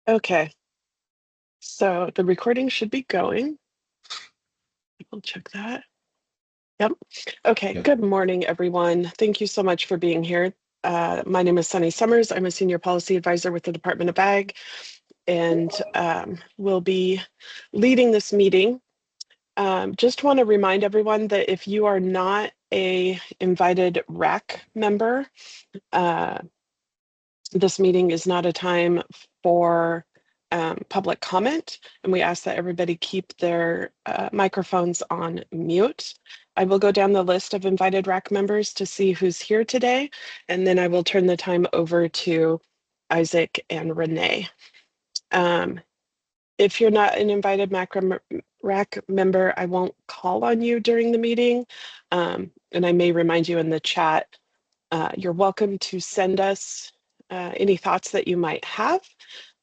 Okay, so the recording should be going. We'll check that. Yep. Okay, Yep. Good morning, everyone. Thank you so much for being here. My name is Sunny Summers. I'm a senior policy advisor with the Department of Ag, and will be leading this meeting. Just want to remind everyone that if you are not a invited RAC member, this meeting is not a time for public comment, and we ask that everybody keep their microphones on mute. I will go down the list of invited RAC members to see who's here today, and then I will turn the time over to Isaac and Renee. If you're not an invited RAC member, I won't call on you during the meeting, and I may remind you in the chat. You're welcome to send us any thoughts that you might have.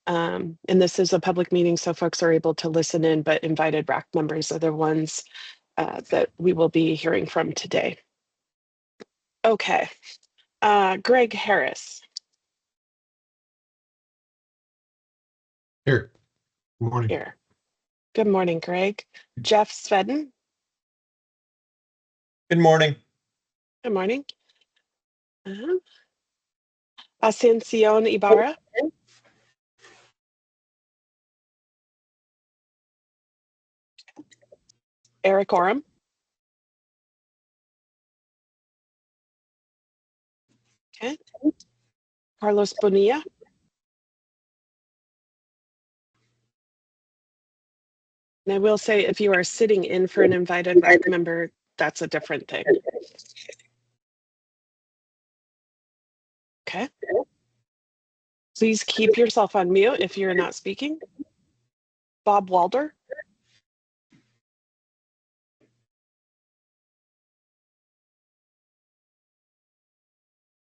And this is a public meeting, so folks are able to listen in, but invited RAC members are the ones that we will be hearing from today. Okay, Greg Harris. Here. Good morning. Here. Good morning, Greg. Jeff Svedden. Good morning. Good morning. Ascension Ibarra. Eric Oram. Okay. Carlos Bonilla. And I will say, if you are sitting in for an invited RAC member, that's a different thing. Okay. Please keep yourself on mute if you're not speaking. Bob Walder.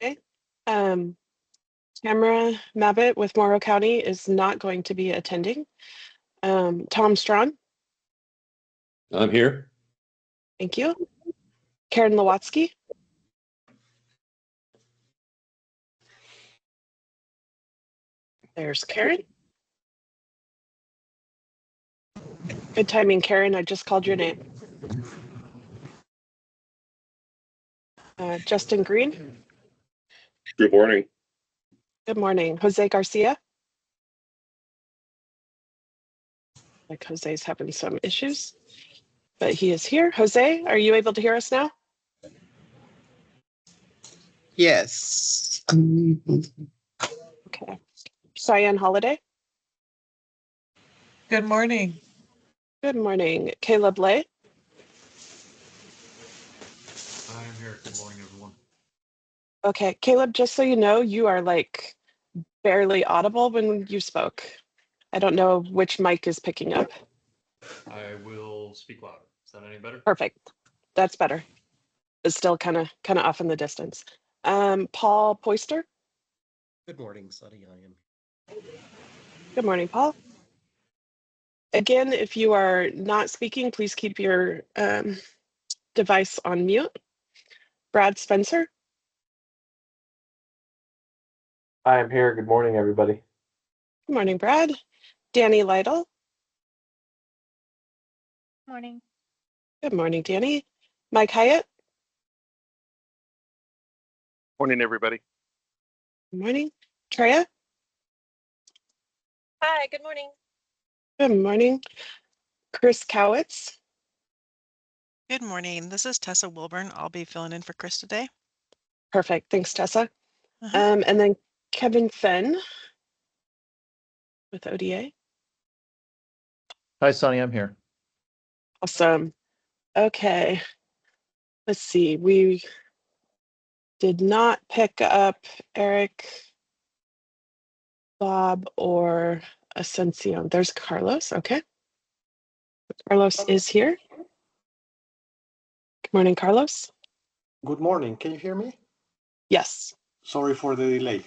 Okay. Tamara Mabbitt with Morrow County is not going to be attending. Tom Strawn. I'm here. Thank you. Karen Lewatsky. There's Karen. Good timing, Karen. I just called your name. Justin Green. Good morning. Good morning. Jose Garcia. Like Jose's having some issues, but he is here. Jose, are you able to hear us now? Yes. Okay. Cheyenne Holiday. Good morning. Good morning. Caleb Lay. I'm here. Good morning, everyone. Okay, Caleb, just so you know, you are like barely audible when you spoke. I don't know which mic is picking up. I will speak louder. Is that any better? Perfect. That's better. It's still kind of off in the distance. Paul Poister. Good morning, Sunny. I am. Good morning, Paul. Again, if you are not speaking, please keep your device on mute. Brad Spencer. I am here. Good morning, everybody. Good morning, Brad. Danny Lytle. Morning. Good morning, Danny. Mike Hyatt. Morning, everybody. Good morning. Treya. Hi, good morning. Good morning. Chris Cowitz. Good morning. This is Tessa Wilburn. I'll be filling in for Chris today. Perfect. Thanks, Tessa. And then Kevin Fenn with ODA. Hi, Sonny. I'm here. Awesome. Okay. Let's see. We did not pick up Eric, Bob, or Ascension. There's Carlos. Okay. Carlos is here. Good morning, Carlos. Good morning. Can you hear me? Yes. Sorry for the delay.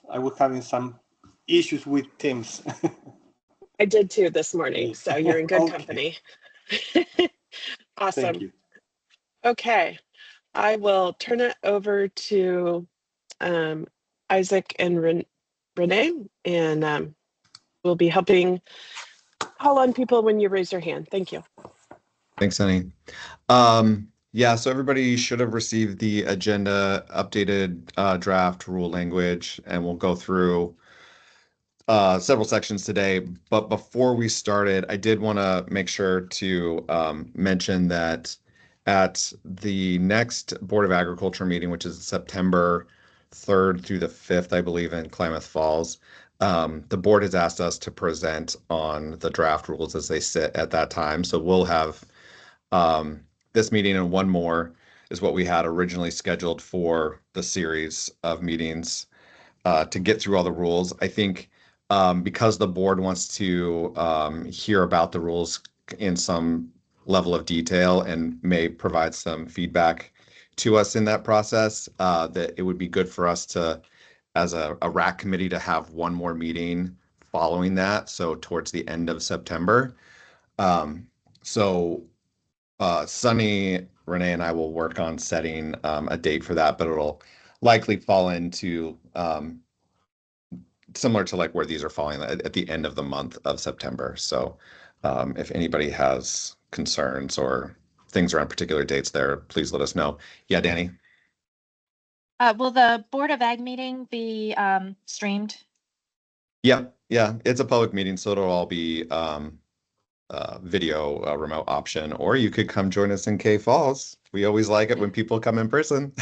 I was having some issues with Teams. I did too this morning, so you're in good Okay. company. Awesome. Thank you. Okay. I will turn it over to Isaac and Renee, and we'll We'll be helping call on people when you raise your hand. Thank you. Thanks, Sunny. Yeah, so everybody should have received the agenda updated draft rule language, and we'll go through several sections today. But before we started, I did want to make sure to mention that at the next Board of Agriculture meeting, which is September 3rd through the 5th, I believe, in Klamath Falls, the board has asked us to present on the draft rules as they sit at that time. So we'll have this meeting and one more is what we had originally scheduled for the series of meetings to get through all the rules. I think because the board wants to hear about the rules in some level of detail and may provide some feedback to us in that process, that it would be good for us to, as a RAC committee, to have one more meeting following that, so towards the end of September. Sunny, Renee, and I will work on setting a date for that, but it'll likely fall into similar to like where these are falling at the end of the month of September. So if anybody has concerns or things around particular dates there, please let us know. Yeah, Danny? Will the Board of Ag meeting be streamed? Yeah, it's a public meeting, so it'll all be video remote option, or you could come join us in K Falls. We always like it when people come in person.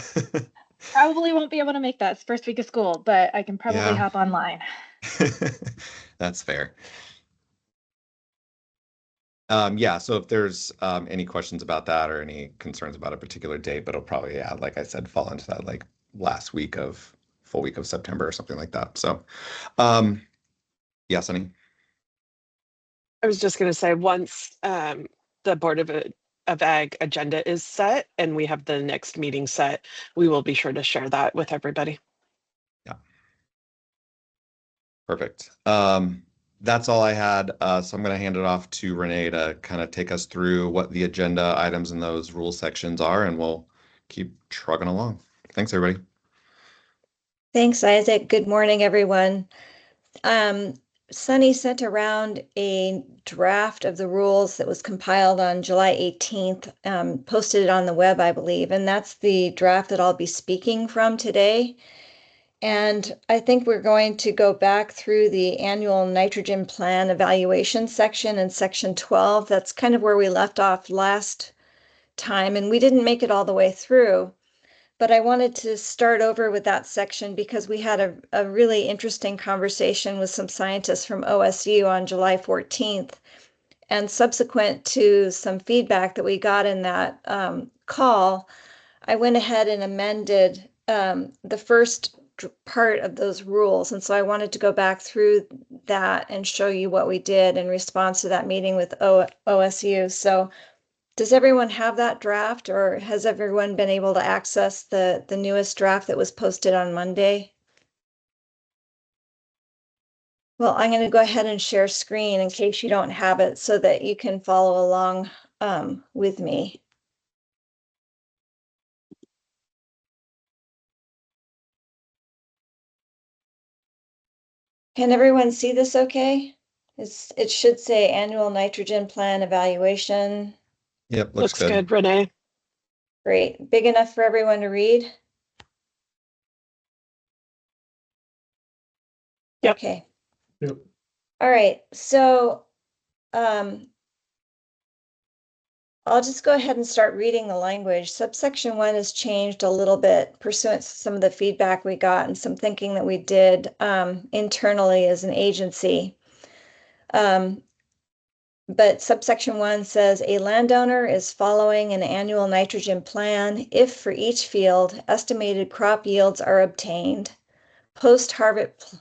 Probably won't be able to make that. It's first week of school, but I can probably Yeah. hop online. That's fair. Yeah, so if there's any questions about that or any concerns about a particular date, but it'll probably, yeah, like I said, fall into that like last week of full week of September or something like that. So, yeah, Sunny. I was just going to say, once the Board of Ag agenda is set and we have the next meeting set, we will be sure to share that with everybody. Yeah. Perfect. That's all I had. So I'm going to hand it off to Renee to kind of take us through what the agenda items in those rule sections are, and we'll keep trucking along. Thanks, everybody. Thanks, Isaac. Good morning, everyone. Sunny sent around a draft of the rules that was compiled on July 18th, posted it on the web, I believe, and that's the draft that I'll be speaking from today. And I think we're going to go back through the annual nitrogen plan evaluation section in section 12. That's kind of where we left off last time, and we didn't make it all the way through. But I wanted to start over with that section because we had a really interesting conversation with some scientists from OSU on July 14th. And subsequent to some feedback that we got in that call, I went ahead and amended the first part of those rules. And so I wanted to go back through that and show you what we did in response to that meeting with OSU. So does everyone have that draft, or has everyone been able to access the newest draft that was posted on Monday? Well, I'm going to go ahead and share screen in case you don't have it so that you can follow along with me. Can everyone see this okay? It should say annual nitrogen plan evaluation. Yep, Looks good, Renee. Great. Big enough for everyone to read? Yep. Okay. Yep. All right. So I'll just go ahead and start reading the language. Subsection 1 has changed a little bit pursuant to some of the feedback we got and some thinking that we did internally as an agency. But subsection 1 says a landowner is following an annual nitrogen plan if for each field estimated crop yields are obtained, post-harvest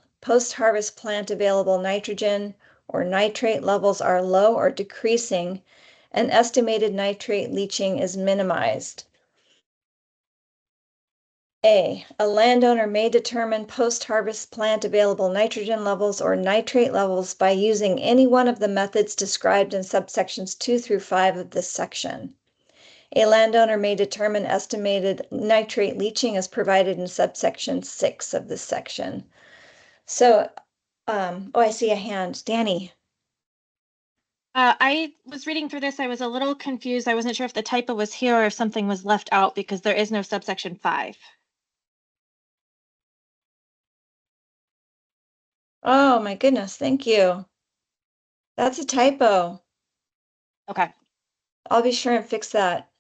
plant available nitrogen or nitrate levels are low or decreasing, and estimated nitrate leaching is minimized. A landowner may determine post-harvest plant available nitrogen levels or nitrate levels by using any one of the methods described in subsections 2 through 5 of this section. A landowner may determine estimated nitrate leaching as provided in subsection 6 of this section. So Oh, I see a hand. Danny. I was reading through this. I was a little confused. I wasn't sure if the typo was here or if something was left out because there is no subsection 5. Oh my goodness, thank you. That's a typo. Okay. I'll be sure and fix that.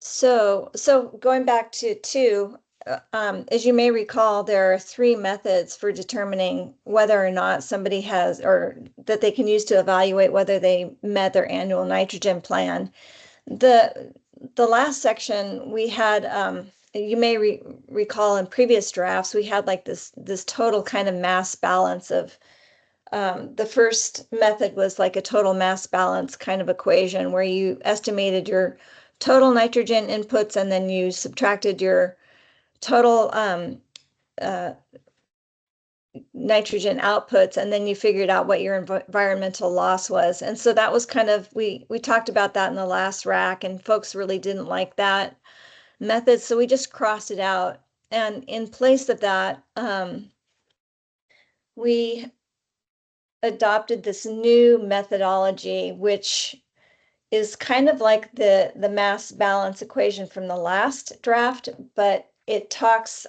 So going back to 2, as you may recall, there are 3 methods for determining whether or not somebody has, or that they can use to evaluate whether they met their annual nitrogen plan. The last section we had, you may recall in previous drafts, we had like this total kind of mass balance of, the first method was like a total mass balance kind of equation where you estimated your total nitrogen inputs and then you subtracted your total nitrogen outputs, and then you figured out what your environmental loss was. And so that was kind of, we talked about that in the last RAC, and folks really didn't like that method, so we just crossed it out. And in place of that, we adopted this new methodology, which is kind of like the mass balance equation from the last draft, but it talks,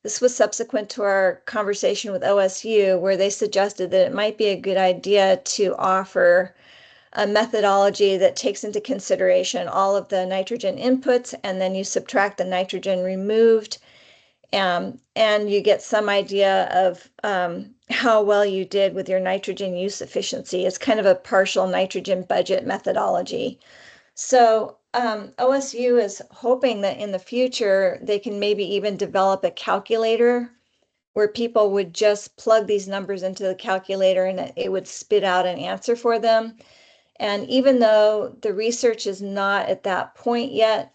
this was subsequent to our conversation with OSU, where they suggested that it might be a good idea to offer a methodology that takes into consideration all of the nitrogen inputs, and then you subtract the nitrogen removed, and you get some idea of how well you did with your nitrogen use efficiency. It's kind of a partial nitrogen budget methodology. So OSU is hoping that in the future, they can maybe even develop a calculator where people would just plug these numbers into the calculator and it would spit out an answer for them. And even though the research is not at that point yet,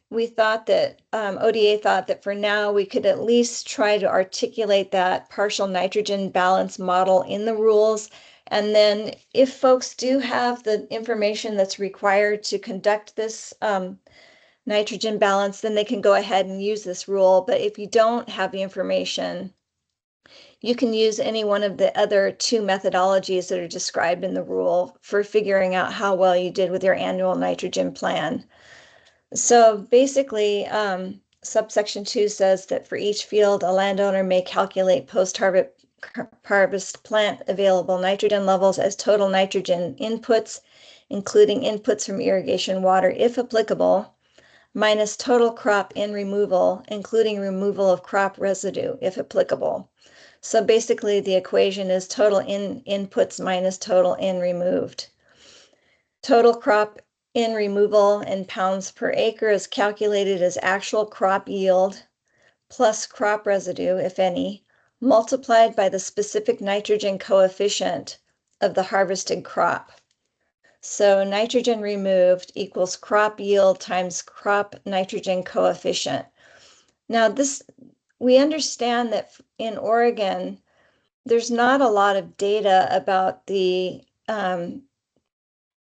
we thought that, ODA thought that for now we could at least try to articulate that partial nitrogen balance model in the rules. And then if folks do have the information that's required to conduct this nitrogen balance, then they can go ahead and use this rule. But if you don't have the information, you can use any one of the other 2 methodologies that are described in the rule for figuring out how well you did with your annual nitrogen plan. So basically, subsection 2 says that for each field, a landowner may calculate post-harvest plant available nitrogen levels as total nitrogen inputs, including inputs from irrigation water, if applicable, minus total crop in removal, including removal of crop residue, if applicable. So basically, the equation is total inputs minus total in removed. Total crop in removal in pounds per acre is calculated as actual crop yield plus crop residue, if any, multiplied by the specific nitrogen coefficient of the harvested crop. So nitrogen removed equals crop yield times crop nitrogen coefficient. Now we understand that in Oregon, there's not a lot of data about the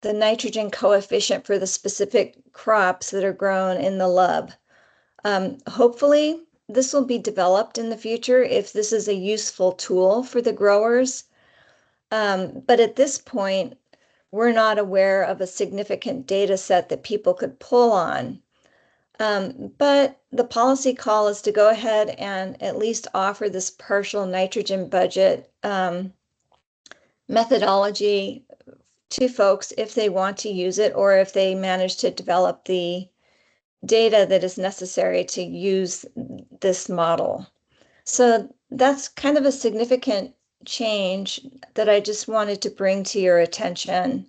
nitrogen coefficient for the specific crops that are grown in the LUB. Hopefully, this will be developed in the future if this is a useful tool for the growers. But at this point, we're not aware of a significant data set that people could pull on. But the policy call is to go ahead and at least offer this partial nitrogen budget methodology to folks if they want to use it, or if they manage to develop the data that is necessary to use this model. So that's kind of a significant change that I just wanted to bring to your attention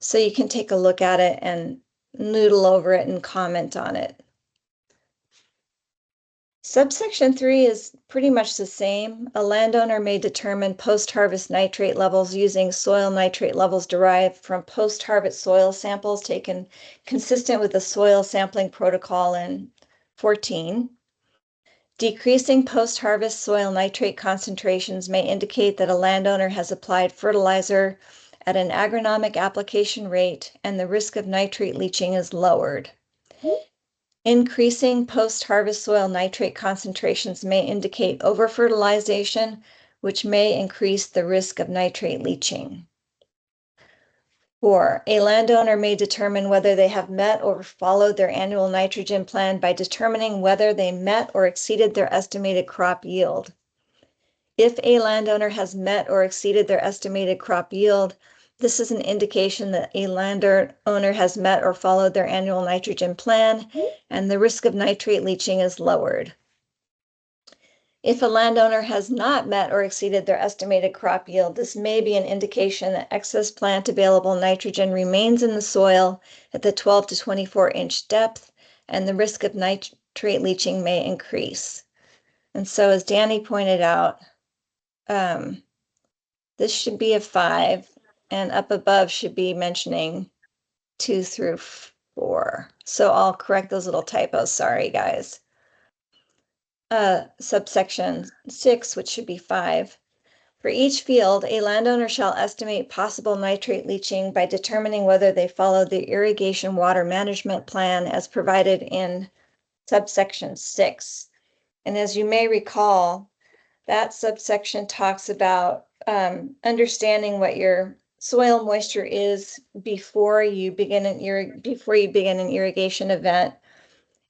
so you can take a look at it and noodle over it and comment on it. Subsection 3 is pretty much the same. A landowner may determine post-harvest nitrate levels using soil nitrate levels derived from post-harvest soil samples taken consistent with the soil sampling protocol in 14. Decreasing post-harvest soil nitrate concentrations may indicate that a landowner has applied fertilizer at an agronomic application rate and the risk of nitrate leaching is lowered. Increasing post-harvest soil nitrate concentrations may indicate over-fertilization, which may increase the risk of nitrate leaching. 4, a landowner may determine whether they have met or followed their annual nitrogen plan by determining whether they met or exceeded their estimated crop yield. If a landowner has met or exceeded their estimated crop yield, this is an indication that a landowner has met or followed their annual nitrogen plan, and the risk of nitrate leaching is lowered. If a landowner has not met or exceeded their estimated crop yield, this may be an indication that excess plant available nitrogen remains in the soil at the 12 to 24-inch depth, and the risk of nitrate leaching may increase. And so, as Danny pointed out, this should be a 5, and up above should be mentioning 2 through 4. So I'll correct those little typos. Sorry, guys. Subsection 6, which should be 5. For each field, a landowner shall estimate possible nitrate leaching by determining whether they follow the irrigation water management plan as provided in subsection 6. And as you may recall, that subsection talks about understanding what your soil moisture is before you begin an irrigation event,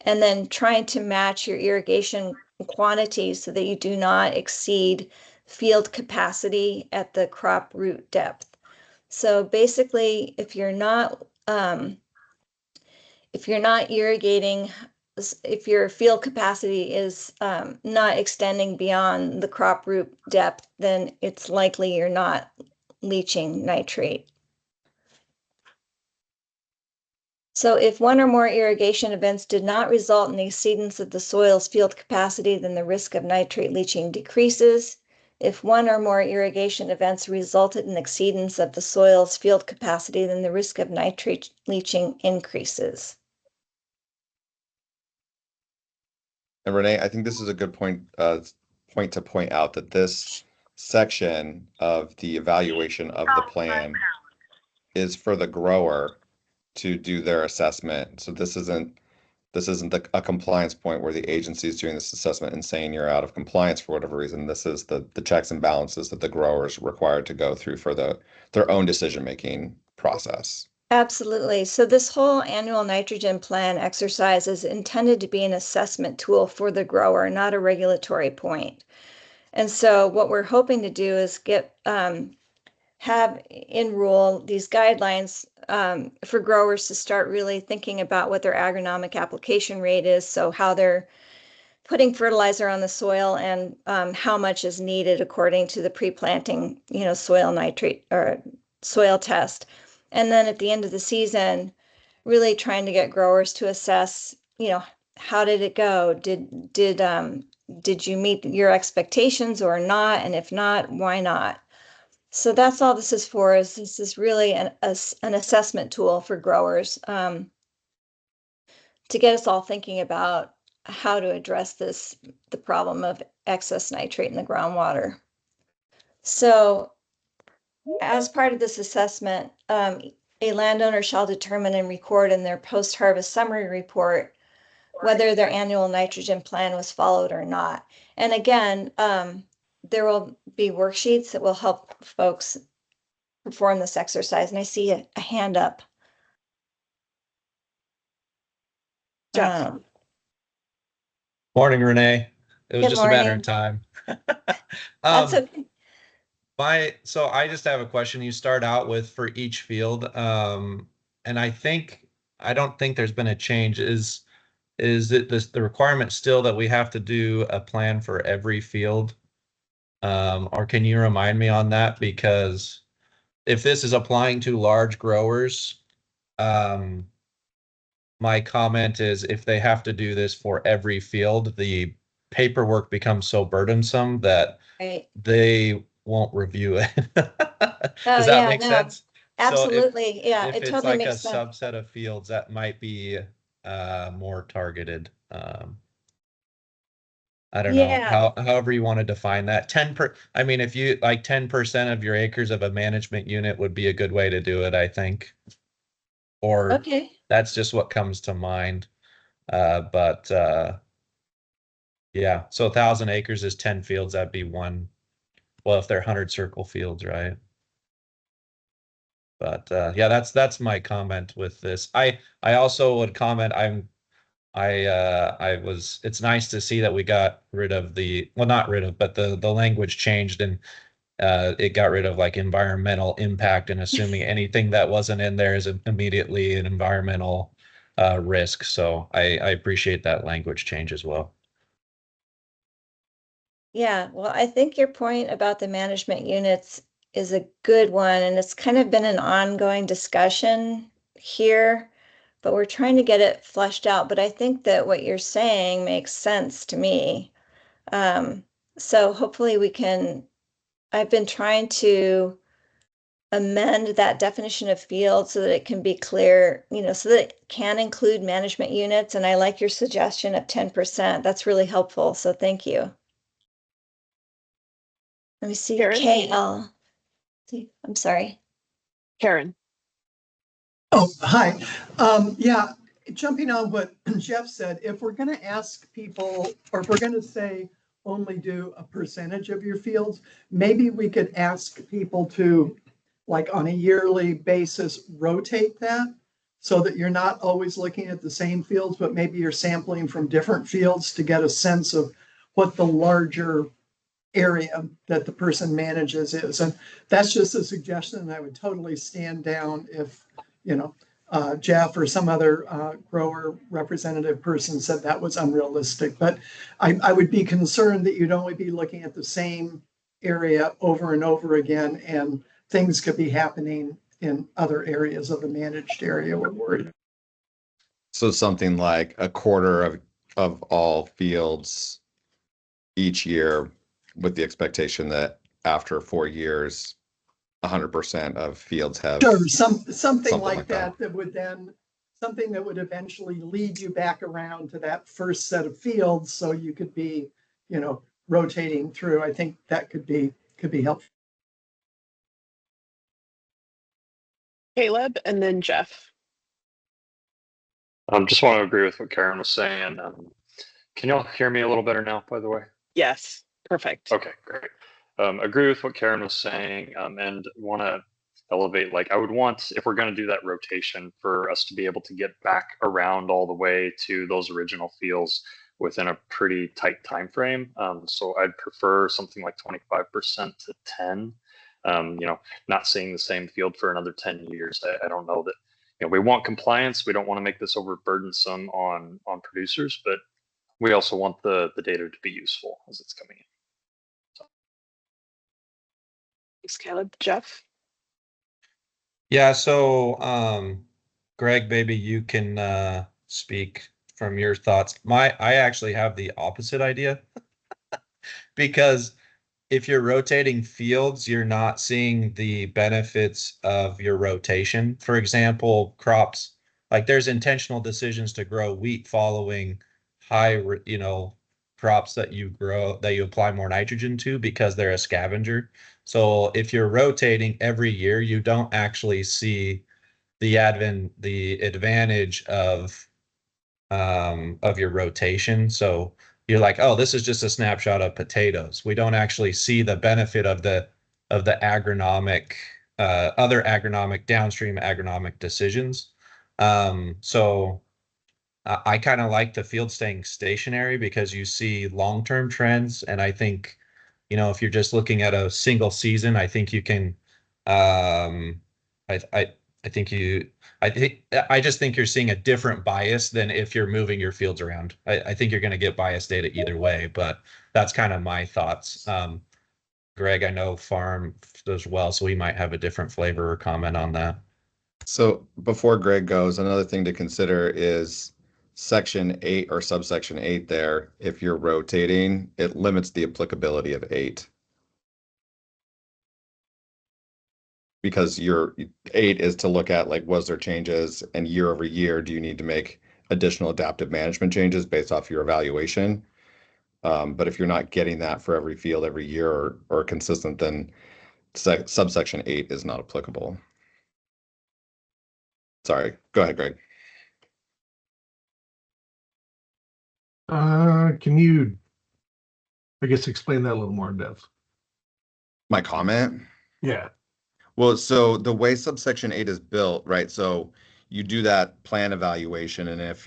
and then trying to match your irrigation quantities so that you do not exceed field capacity at the crop root depth. So basically, if you're not irrigating, if your field capacity is not extending beyond the crop root depth, then it's likely you're not leaching nitrate. So if one or more irrigation events did not result in the exceedance of the soil's field capacity, then the risk of nitrate leaching decreases. If one or more irrigation events resulted in exceedance of the soil's field capacity, then the risk of nitrate leaching increases. And Renee, I think this is a good point to point out that this section of the evaluation of the plan is for the grower to do their assessment. So this isn't a compliance point where the agency is doing this assessment and saying you're out of compliance for whatever reason. This is the checks and balances that the growers are required to go through for their own decision-making process. Absolutely. So this whole annual nitrogen plan exercise is intended to be an assessment tool for the grower, not a regulatory point. And so what we're hoping to do is have in rule these guidelines for growers to start really thinking about what their agronomic application rate is, so how they're putting fertilizer on the soil and how much is needed according to the pre-planting, soil nitrate or soil test. And then at the end of the season, really trying to get growers to assess, how did it go? Did you meet your expectations or not? And if not, why not? So that's all this is for. This is really an assessment tool for growers to get us all thinking about how to address the problem of excess nitrate in the groundwater. So as part of this assessment, a landowner shall determine and record in their post-harvest summary report whether their annual nitrogen plan was followed or not. And again, there will be worksheets that will help folks perform this exercise. And I see a hand up. Jeff. Morning, Renee. It was Good just a matter morning. of time. That's okay. So I just have a question. You start out with for each field, and I don't think there's been a change. Is it the requirement still that we have to do a plan for every field? Or can you remind me on that? Because if this is applying to large growers, my comment is if they have to do this for every field, the paperwork becomes so burdensome that they won't review it. Does that make sense? Absolutely. So yeah, if it it's totally like a makes sense. subset of fields, that might be more targeted. I don't know however you want to define that. I mean, if you like 10% of your acres of a management unit would be a good way to do it, I think. Or Okay. that's just what comes to mind. But yeah, so 1,000 acres is 10 fields. That'd be one. Well, if they're 100 circle fields, right? But yeah, that's my comment with this. I also would comment. It's nice to see that we got rid of not rid of, but the language changed, and it got rid of like environmental impact, and assuming anything that wasn't in there is immediately an environmental risk. So I appreciate that language change as well. Yeah, well, I think your point about the management units is a good one, and it's kind of been an ongoing discussion here, but we're trying to get it fleshed out. But I think that what you're saying makes sense to me. So hopefully I've been trying to amend that definition of field so that it can be clear, so that it can include management units. And I like your suggestion of 10%. That's really helpful. So thank you. Let me see. Karen? KL. I'm sorry. Karen. Oh, hi. Yeah, jumping on what Jeff said, if we're going to ask people, or if we're going to say only do a percentage of your fields, maybe we could ask people to, like on a yearly basis, rotate that so that you're not always looking at the same fields, but maybe you're sampling from different fields to get a sense of what the larger area that the person manages is. And that's just a suggestion, and I would totally stand down if, Jeff or some other grower representative person said that was unrealistic. But I would be concerned that you'd only be looking at the same area over and over again, and things could be happening in other areas of the managed area we're worried. So something like a quarter of all fields each year, with the expectation that after 4 years, 100% of fields have Sure, something like that would then, something that would eventually lead you back around to that first set of fields, so you could be, rotating through. I think that could be helpful. Caleb, and then Jeff. Just want to agree with what Karen was saying. Can y'all hear me a little better now, by the way? Yes, perfect. Okay, great. Agree with what Karen was saying, and want to elevate, like, I would want, if we're going to do that rotation, for us to be able to get back around all the way to those original fields within a pretty tight time frame. So I'd prefer something like 25% to 10. Not seeing the same field for another 10 years. I don't know that, we want compliance. We don't want to make this overburdensome on producers, but we also want the data to be useful as it's coming in. Thanks, Caleb. Jeff? Yeah, so Greg, maybe you can speak from your thoughts. I actually have the opposite idea because if you're rotating fields, you're not seeing the benefits of your rotation. For example, crops, like there's intentional decisions to grow wheat following high, crops that you apply more nitrogen to because they're a scavenger. So if you're rotating every year, you don't actually see the advantage of your rotation. So you're like, oh, this is just a snapshot of potatoes. We don't actually see the benefit of the agronomic other agronomic downstream agronomic decisions. So I kind of like the field staying stationary because you see long-term trends. And I think, if you're just looking at a single season, I think you can, I just think you're seeing a different bias than if you're moving your fields around. I think you're going to get biased data either way, but that's kind of my thoughts. Greg, I know farm as well, so we might have a different flavor or comment on that. So before Greg goes, another thing to consider is section 8 or subsection 8 there. If you're rotating, it limits the applicability of 8. Because your 8 is to look at, like, was there changes, and year over year, do you need to make additional adaptive management changes based off your evaluation? But if you're not getting that for every field every year or consistent, then subsection 8 is not applicable. Sorry, go ahead, Greg. Can you, I guess, explain that a little more in depth? My comment? Yeah. Well, so the way subsection 8 is built, right? So you do that plan evaluation, and if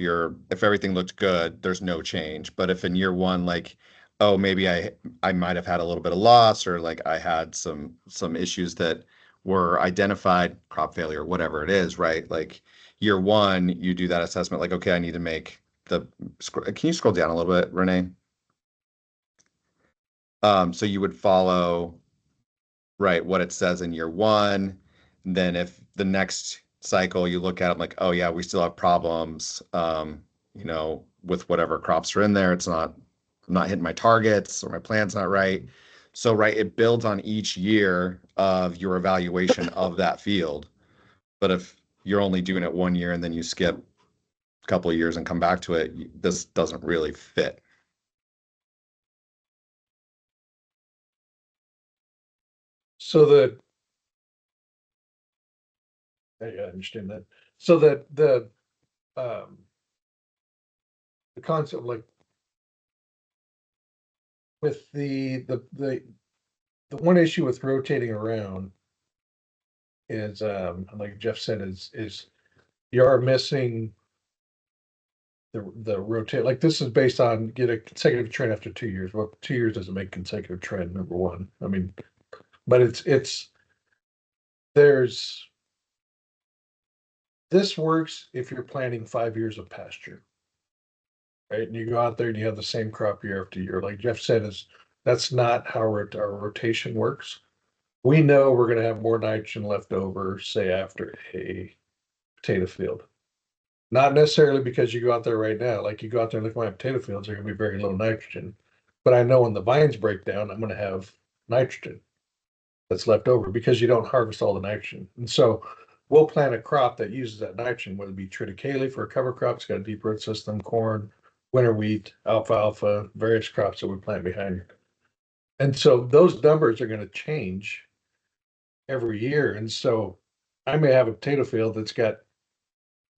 everything looked good, there's no change. But if in year one, like, oh, maybe I might have had a little bit of loss, or like I had some issues that were identified, crop failure, whatever it is, right? Like year one, you do that assessment, like, okay, I need to make can you scroll down a little bit, Renee? So you would follow, right, what it says in year one. Then if the next cycle you look at it like, oh yeah, we still have problems, with whatever crops are in there. I'm not hitting my targets or my plan's not right. So, right, it builds on each year of your evaluation of that field. But if you're only doing it 1 year and then you skip a couple of years and come back to it, this doesn't really fit. So that, I understand that. So that the concept, like with the one issue with rotating around is, like Jeff said, is you are missing the rotate. Like this is based on get a consecutive trend after 2 years. Well, 2 years doesn't make consecutive trend, number one. I mean, but there's this works if you're planting 5 years of pasture, right? And you go out there and you have the same crop year after year. Like Jeff said, that's not how our rotation works. We know we're going to have more nitrogen left over, say after a potato field. Not necessarily because you go out there right now, like you go out there and look at my potato fields, they're going to be very low nitrogen. But I know when the vines break down, I'm going to have nitrogen that's left over because you don't harvest all the nitrogen. And so we'll plant a crop that uses that nitrogen, whether it be triticale for a cover crop, it's got a deep root system, corn, winter wheat, alfalfa, various crops that we plant behind. And so those numbers are going to change every year. And so I may have a potato field that's got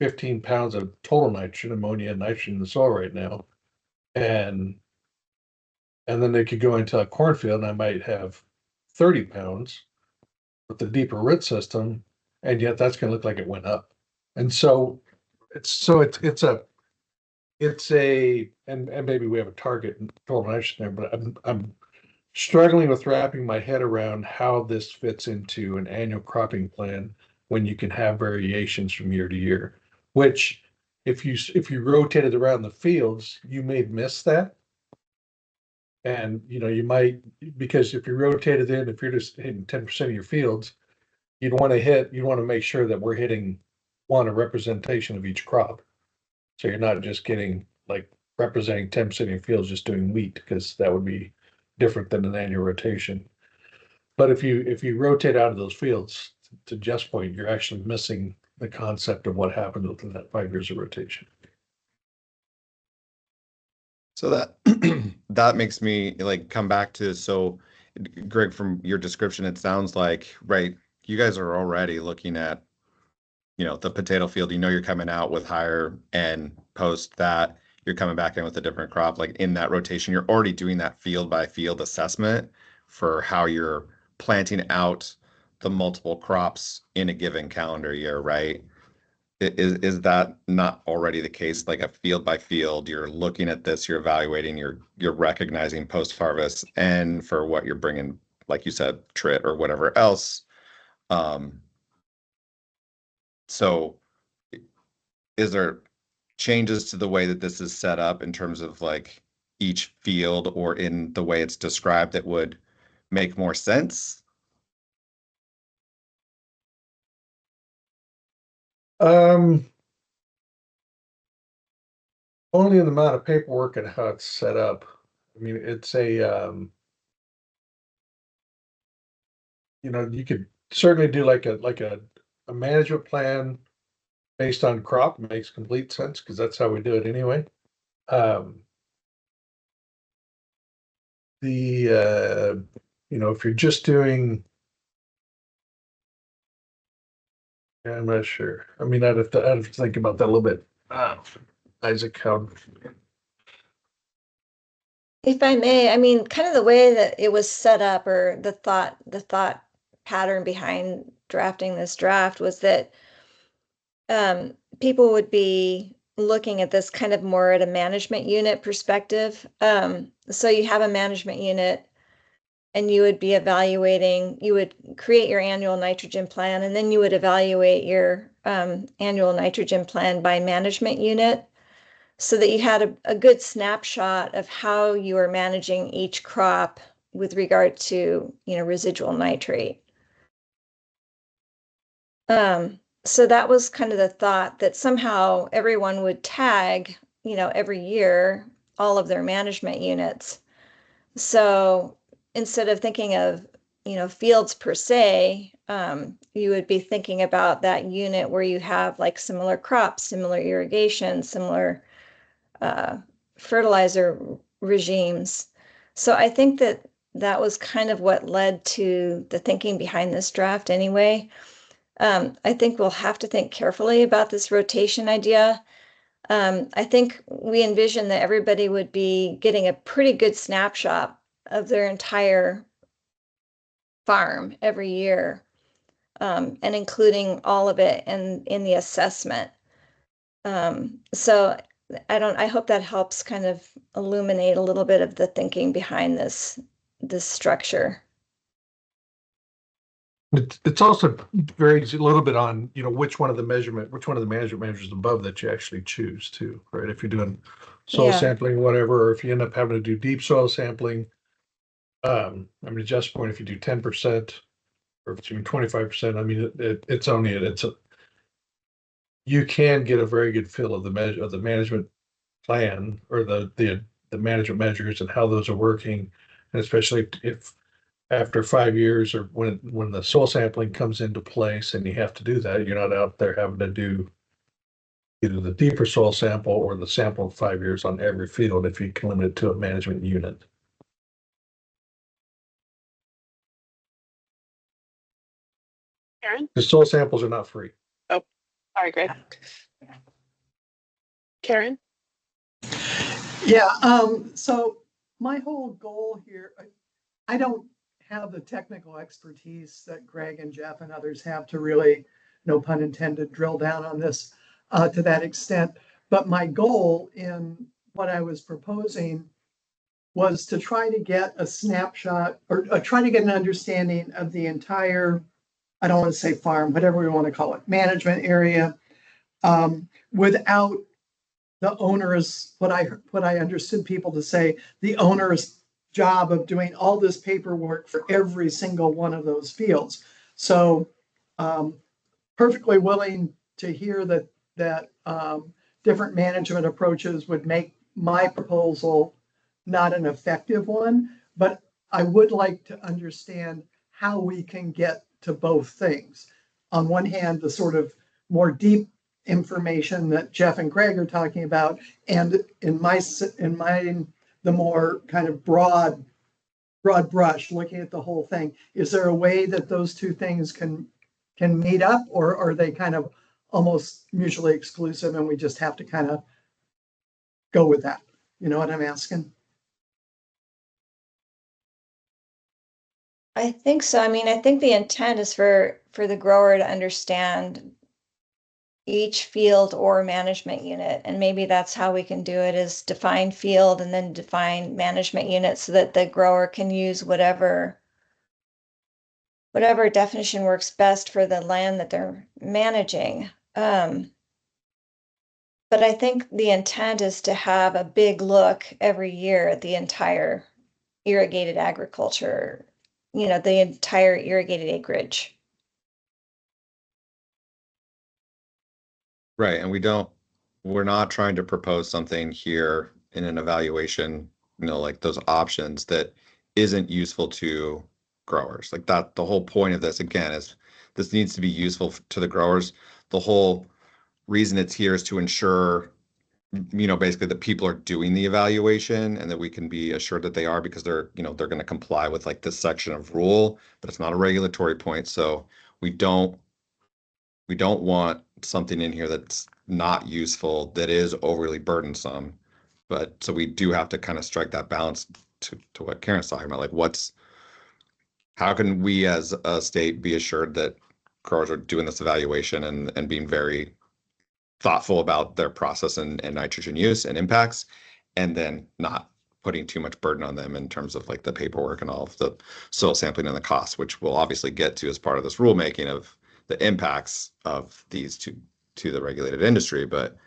15 pounds of total nitrogen, ammonia and nitrogen in the soil right now. And then they could go into a cornfield and I might have 30 pounds with the deeper root system, and yet that's going to look like it went up. And so it's a and maybe we have a target in total nitrogen there, but I'm struggling with wrapping my head around how this fits into an annual cropping plan when you can have variations from year to year, which if you rotated around the fields, you may miss that. And you might, because if you rotated in, if you're just hitting 10% of your fields, you'd want to make sure that we're hitting a representation of each crop. So you're not just getting like representing 10% of your fields just doing wheat, because that would be different than an annual rotation. But if you rotate out of those fields, to Jeff's point, you're actually missing the concept of what happened within that 5 years of rotation. So that that makes me like come back to, so Greg, from your description, it sounds like, right, you guys are already looking at, the potato field, you're coming out with higher, and post that you're coming back in with a different crop, like in that rotation, you're already doing that field by field assessment for how you're planting out the multiple crops in a given calendar year, right? Is that not already the case? Like a field by field, you're looking at this, you're evaluating, you're recognizing post harvest, and for what you're bringing, like you said, trit or whatever else. So is there changes to the way that this is set up in terms of like each field or in the way it's described that would make more sense? Only in the amount of paperwork and how it's set up. I mean, it's you could certainly do like a management plan based on crop. Makes complete sense because that's how we do it anyway. If you're just doing, I'm not sure. I mean, I'd have to think about that a little bit. Isaac, how If I may, I mean, kind of the way that it was set up, or the thought pattern behind drafting this draft was that people would be looking at this kind of more at a management unit perspective. So you have a management unit and you would be evaluating, you would create your annual nitrogen plan, and then you would evaluate your annual nitrogen plan by management unit, so that you had a good snapshot of how you are managing each crop with regard to, residual nitrate. So that was kind of the thought, that somehow everyone would tag, every year, all of their management units. So instead of thinking of, fields per se, you would be thinking about that unit where you have like similar crops, similar irrigation, similar fertilizer regimes. So I think that was kind of what led to the thinking behind this draft anyway. I think we'll have to think carefully about this rotation idea. I think we envision that everybody would be getting a pretty good snapshot of their entire farm every year, and including all of it in the assessment. So I hope that helps kind of illuminate a little bit of the thinking behind this structure. It's also varies a little bit on, which one of the management measures above that you actually choose to, right? If you're doing soil sampling, whatever, or if you end up having to do deep soil sampling, I mean, Jeff's point, if you do 10%, or if it's even 25%, I mean, you can get a very good feel of the management plan, or the management measures and how those are working, and especially if after 5 years, or when the soil sampling comes into place and you have to do that, you're not out there having to do either the deeper soil sample or the sample of 5 years on every field if you can limit it to a management unit. Karen? The soil samples are not free. Oh, sorry, Greg. Karen? Yeah, so my whole goal here, I don't have the technical expertise that Greg and Jeff and others have to really, no pun intended, drill down on this to that extent. But my goal in what I was proposing was to try to get a snapshot, or try to get an understanding of the entire, I don't want to say farm, whatever we want to call it, management area, without the onerous, what I understood people to say, the onerous job of doing all this paperwork for every single one of those fields. So perfectly willing to hear that different management approaches would make my proposal not an effective one, but I would like to understand how we can get to both things. On one hand, the sort of more deep information that Jeff and Greg are talking about, and in my the more kind of broad brush, looking at the whole thing. Is there a way that those two things can meet up, or are they kind of almost mutually exclusive and we just have to kind of go with that? You know what I'm asking? I think so. I mean, I think the intent is for the grower to understand each field or management unit, and maybe that's how we can do it, is define field and then define management unit, so that the grower can use whatever definition works best for the land that they're managing. But I think the intent is to have a big look every year at the entire irrigated agriculture, the entire irrigated acreage. Right, and we're not trying to propose something here in an evaluation, like those options that isn't useful to growers. Like that, the whole point of this, again, is this needs to be useful to the growers. The whole reason it's here is to ensure, basically that people are doing the evaluation and that we can be assured that they are, because they're going to comply with like this section of rule, but it's not a regulatory point. So we don't want something in here that's not useful, that is overly burdensome. But so we do have to kind of strike that balance to what Karen's talking about. Like how can we as a state be assured that growers are doing this evaluation and being very thoughtful about their process and nitrogen use and impacts, and then not putting too much burden on them in terms of like the paperwork and all of the soil sampling and the costs, which we'll obviously get to as part of this rulemaking of the impacts of these to the regulated industry. But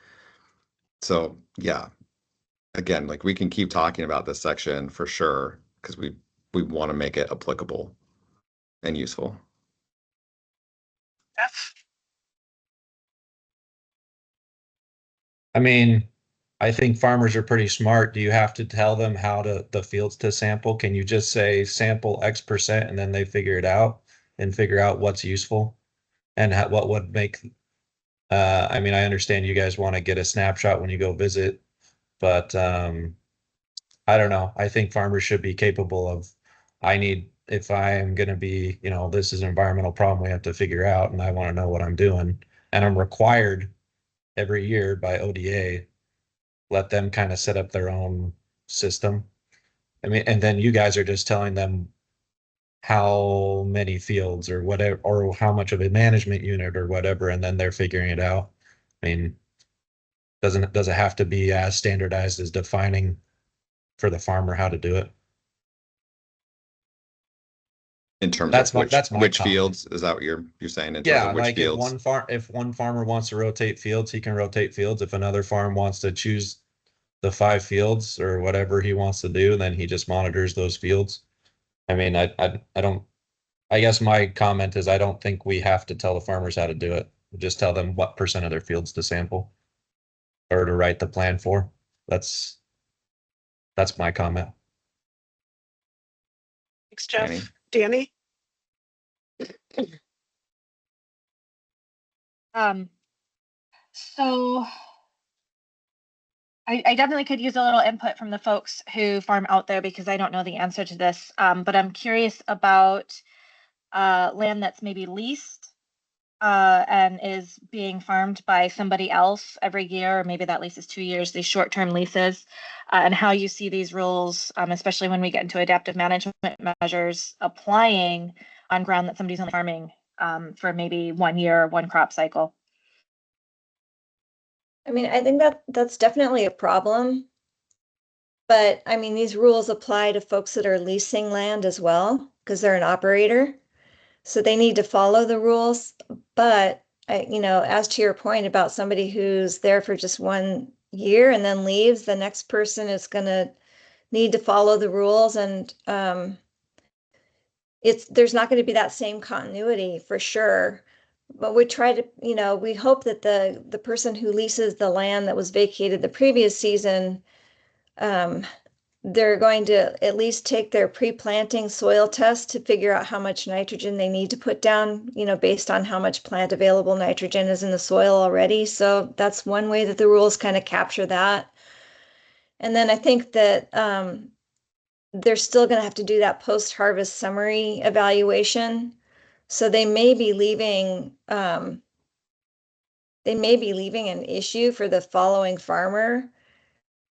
so yeah, again, like we can keep talking about this section for sure because we want to make it applicable and useful. Jeff? I mean, I think farmers are pretty smart. Do you have to tell them how the fields to sample? Can you just say sample X% and then they figure it out and figure out what's useful and what would make, I mean, I understand you guys want to get a snapshot when you go visit, but I don't know. I think farmers should be capable of, if I am going to be, this is an environmental problem we have to figure out and I want to know what I'm doing and I'm required every year by ODA, let them kind of set up their own system. I mean, and then you guys are just telling them how many fields or whatever, or how much of a management unit or whatever, and then they're figuring it out. I mean, does it have to be as standardized as defining for the farmer how to do it? In terms That's of my which comment. fields, is that what you're saying? In terms Yeah, of which like fields? if one farmer wants to rotate fields, he can rotate fields. If another farm wants to choose the 5 fields or whatever he wants to do, then he just monitors those fields. I mean, I don't, I guess my comment is I don't think we have to tell the farmers how to do it. We just tell them what % of their fields to sample or to write the plan for. That's my comment. Thanks, Jeff. Danny? So I definitely could use a little input from the folks who farm out there because I don't know the answer to this. But I'm curious about land that's maybe leased and is being farmed by somebody else every year, or maybe that lease is 2 years, these short-term leases, and how you see these rules, especially when we get into adaptive management measures, applying on ground that somebody's only farming for maybe 1 year, one crop cycle. I mean, I think that's definitely a problem. But I mean, these rules apply to folks that are leasing land as well, because they're an operator. So they need to follow the rules. But as to your point about somebody who's there for just 1 year and then leaves, the next person is going to need to follow the rules, and there's not going to be that same continuity for sure. But we try to, we hope that the person who leases the land that was vacated the previous season, they're going to at least take their pre-planting soil test to figure out how much nitrogen they need to put down, based on how much plant available nitrogen is in the soil already. So that's one way that the rules kind of capture that. And then I think that they're still going to have to do that post-harvest summary evaluation. So they may be leaving an issue for the following farmer,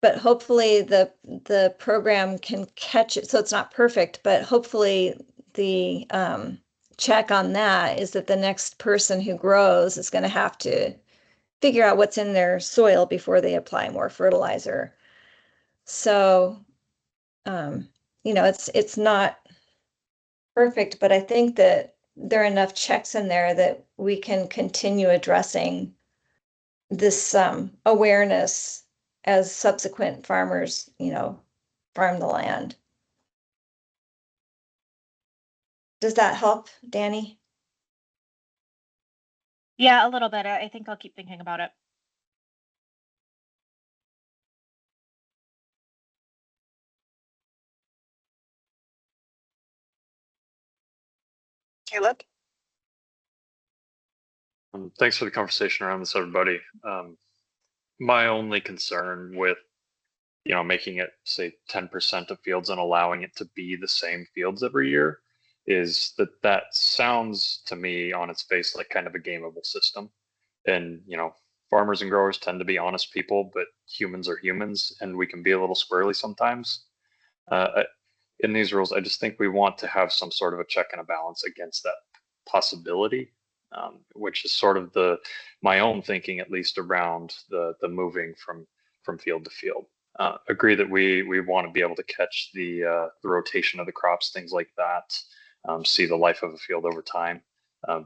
but hopefully the program can catch it. So it's not perfect, but hopefully the check on that is that the next person who grows is going to have to figure out what's in their soil before they apply more fertilizer. So, it's not perfect, but I think that there are enough checks in there that we can continue addressing this awareness as subsequent farmers, farm the land. Does that help, Danny? Yeah, a little bit. I think I'll keep thinking about it. Caleb? Thanks for the conversation around this, everybody. My only concern with, making it say 10% of fields and allowing it to be the same fields every year is that sounds to me on its face like kind of a gameable system. And, farmers and growers tend to be honest people, but humans are humans, and we can be a little squirrely sometimes. In these rules, I just think we want to have some sort of a check and a balance against that possibility, which is sort of my own thinking, at least around the moving from field to field. Agree that we want to be able to catch the rotation of the crops, things like that, see the life of a field over time,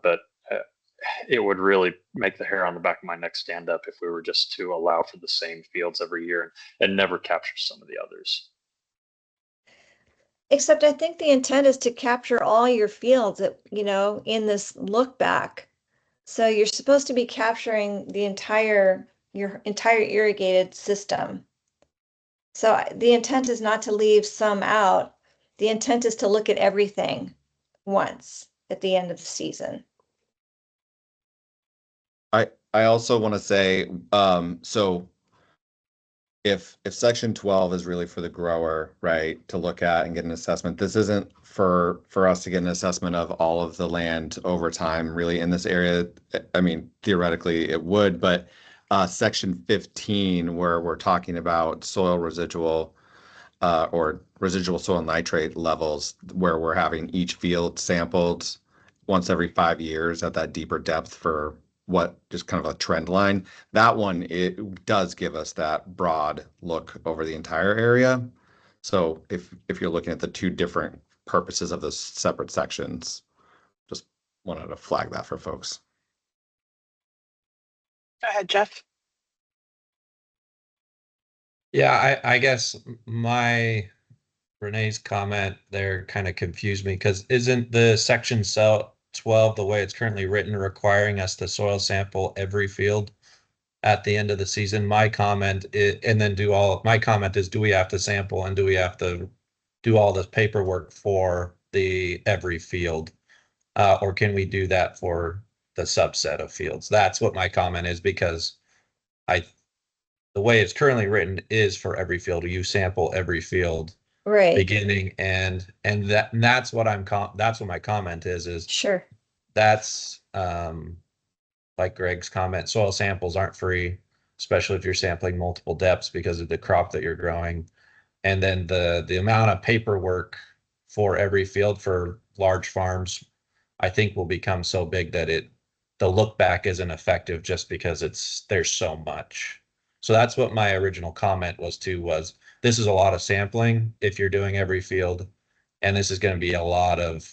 but it would really make the hair on the back of my neck stand up if we were just to allow for the same fields every year and never capture some of the others. Except I think the intent is to capture all your fields that, you know, in this look back. So you're supposed to be capturing your entire irrigated system. So the intent is not to leave some out. The intent is to look at everything once at the end of the season. I also want to say, so if section 12 is really for the grower, right, to look at and get an assessment, this isn't for us to get an assessment of all of the land over time really in this area. I mean, theoretically it would, but section 15, where we're talking about soil residual or residual soil nitrate levels, where we're having each field sampled once every 5 years at that deeper depth for what just kind of a trend line. That one, it does give us that broad look over the entire area. So if you're looking at the two different purposes of those separate sections, just wanted to flag that for folks. Go ahead, Jeff. Yeah, I guess Renee's comment there kind of confused me, because isn't the section 12, the way it's currently written, requiring us to soil sample every field at the end of the season? My comment is, my comment is, do we have to sample and do we have to do all this paperwork for the every field? Or can we do that for the subset of fields? That's what my comment is, because the way it's currently written is for every field. You sample every field, right, beginning and that's what that's what my comment is sure, that's like Greg's comment, soil samples aren't free, especially if you're sampling multiple depths because of the crop that you're growing. And then the amount of paperwork for every field for large farms, I think, will become so big that the look back isn't effective, just because there's so much. So that's what my original comment was this is a lot of sampling if you're doing every field, and this is going to be a lot of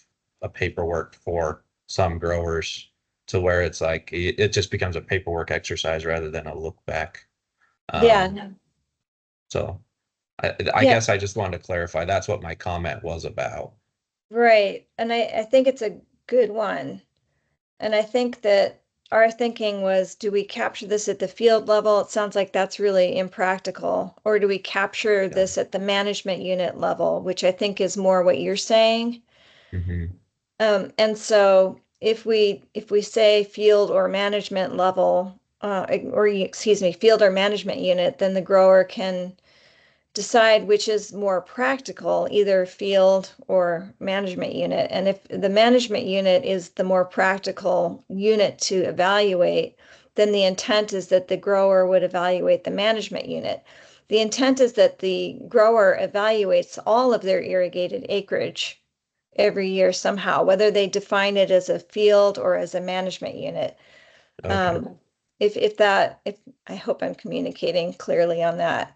paperwork for some growers, to where it's like it just becomes a paperwork exercise rather than a look back. yeah, So I yeah, guess I just wanted to clarify that's what my comment was about. right. And I think it's a good one. And I think that our thinking was, do we capture this at the field level? It sounds like that's really impractical. Or do we capture this at the management unit level, which I think is more what you're saying. And so if we say field or management level, field or management unit, then the grower can decide which is more practical, either field or management unit. And if the management unit is the more practical unit to evaluate, then the intent is that the grower would evaluate the management unit. The intent is that the grower evaluates all of their irrigated acreage every year somehow, whether they define it as a field or as a management unit. Okay. If I hope I'm communicating clearly on that.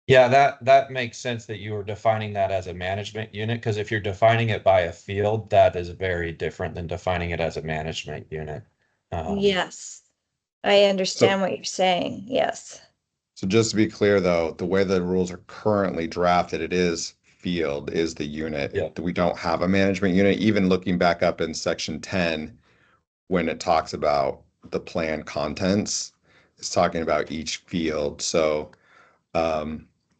Yeah, that makes sense that you were defining that as a management unit, because if you're defining it by a field, that is very different than defining it as a management unit. Yes, I understand what you're saying. Yes. So just to be clear, though, the way the rules are currently drafted, it is field is the unit. Yeah. We don't have a management unit. Even looking back up in section 10, when it talks about the plan contents, it's talking about each field. So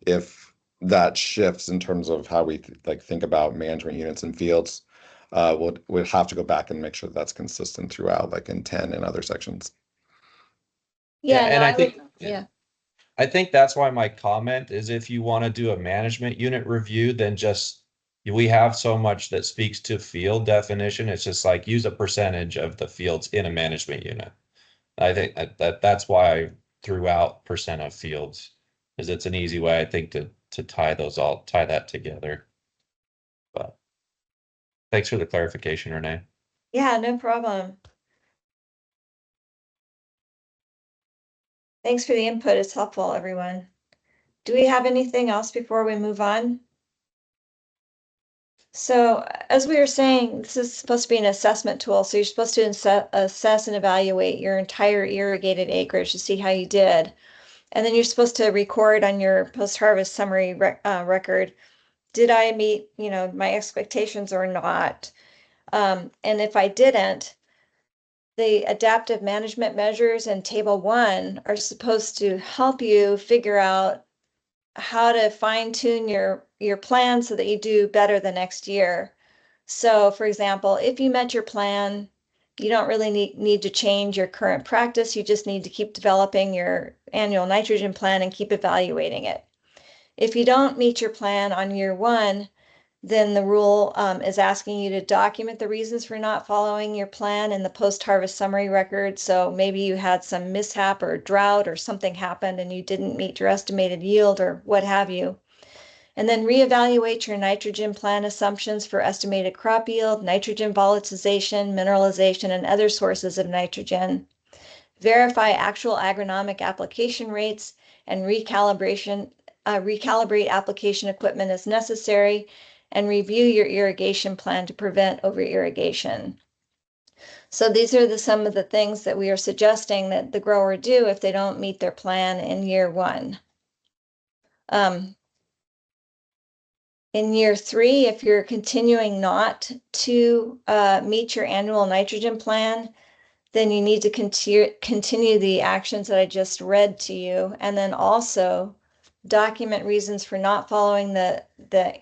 if that shifts in terms of how we think about management units and fields, we'll have to go back and make sure that's consistent throughout, like in 10 and other sections. Yeah, and no, I think yeah. I think that's why my comment is, if you want to do a management unit review, then we have so much that speaks to field definition. It's just like, use a percentage of the fields in a management unit. I think that's why I threw out percent of fields, is it's an easy way, I think, to tie that together. But thanks for the clarification, Renee. Yeah, no problem. Thanks for the input. It's helpful, everyone. Do we have anything else before we move on? So as we were saying, this is supposed to be an assessment tool. So you're supposed to assess and evaluate your entire irrigated acreage to see how you did. And then you're supposed to record on your post-harvest summary record, did I meet, my expectations or not? And if I didn't, the adaptive management measures in table 1 are supposed to help you figure out how to fine tune your plan so that you do better the next year. So for example, if you met your plan, you don't really need to change your current practice. You just need to keep developing your annual nitrogen plan and keep evaluating it. If you don't meet your plan on year 1, then the rule is asking you to document the reasons for not following your plan in the post-harvest summary record. So maybe you had some mishap or drought or something happened and you didn't meet your estimated yield or what have you. And then reevaluate your nitrogen plan assumptions for estimated crop yield, nitrogen volatilization, mineralization, and other sources of nitrogen. Verify actual agronomic application rates and recalibrate application equipment as necessary, and review your irrigation plan to prevent over-irrigation. So these are some of the things that we are suggesting that the grower do if they don't meet their plan in year 1. In year 3, if you're continuing not to meet your annual nitrogen plan, then you need to continue the actions that I just read to you, and then also document reasons for not following the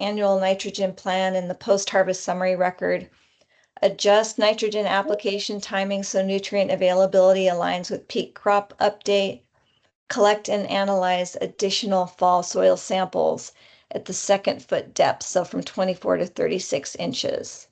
annual nitrogen plan in the post-harvest summary record. Adjust nitrogen application timing so nutrient availability aligns with peak crop update. Collect and analyze additional fall soil samples at the 2nd foot depth, so from 24 to 36 inches.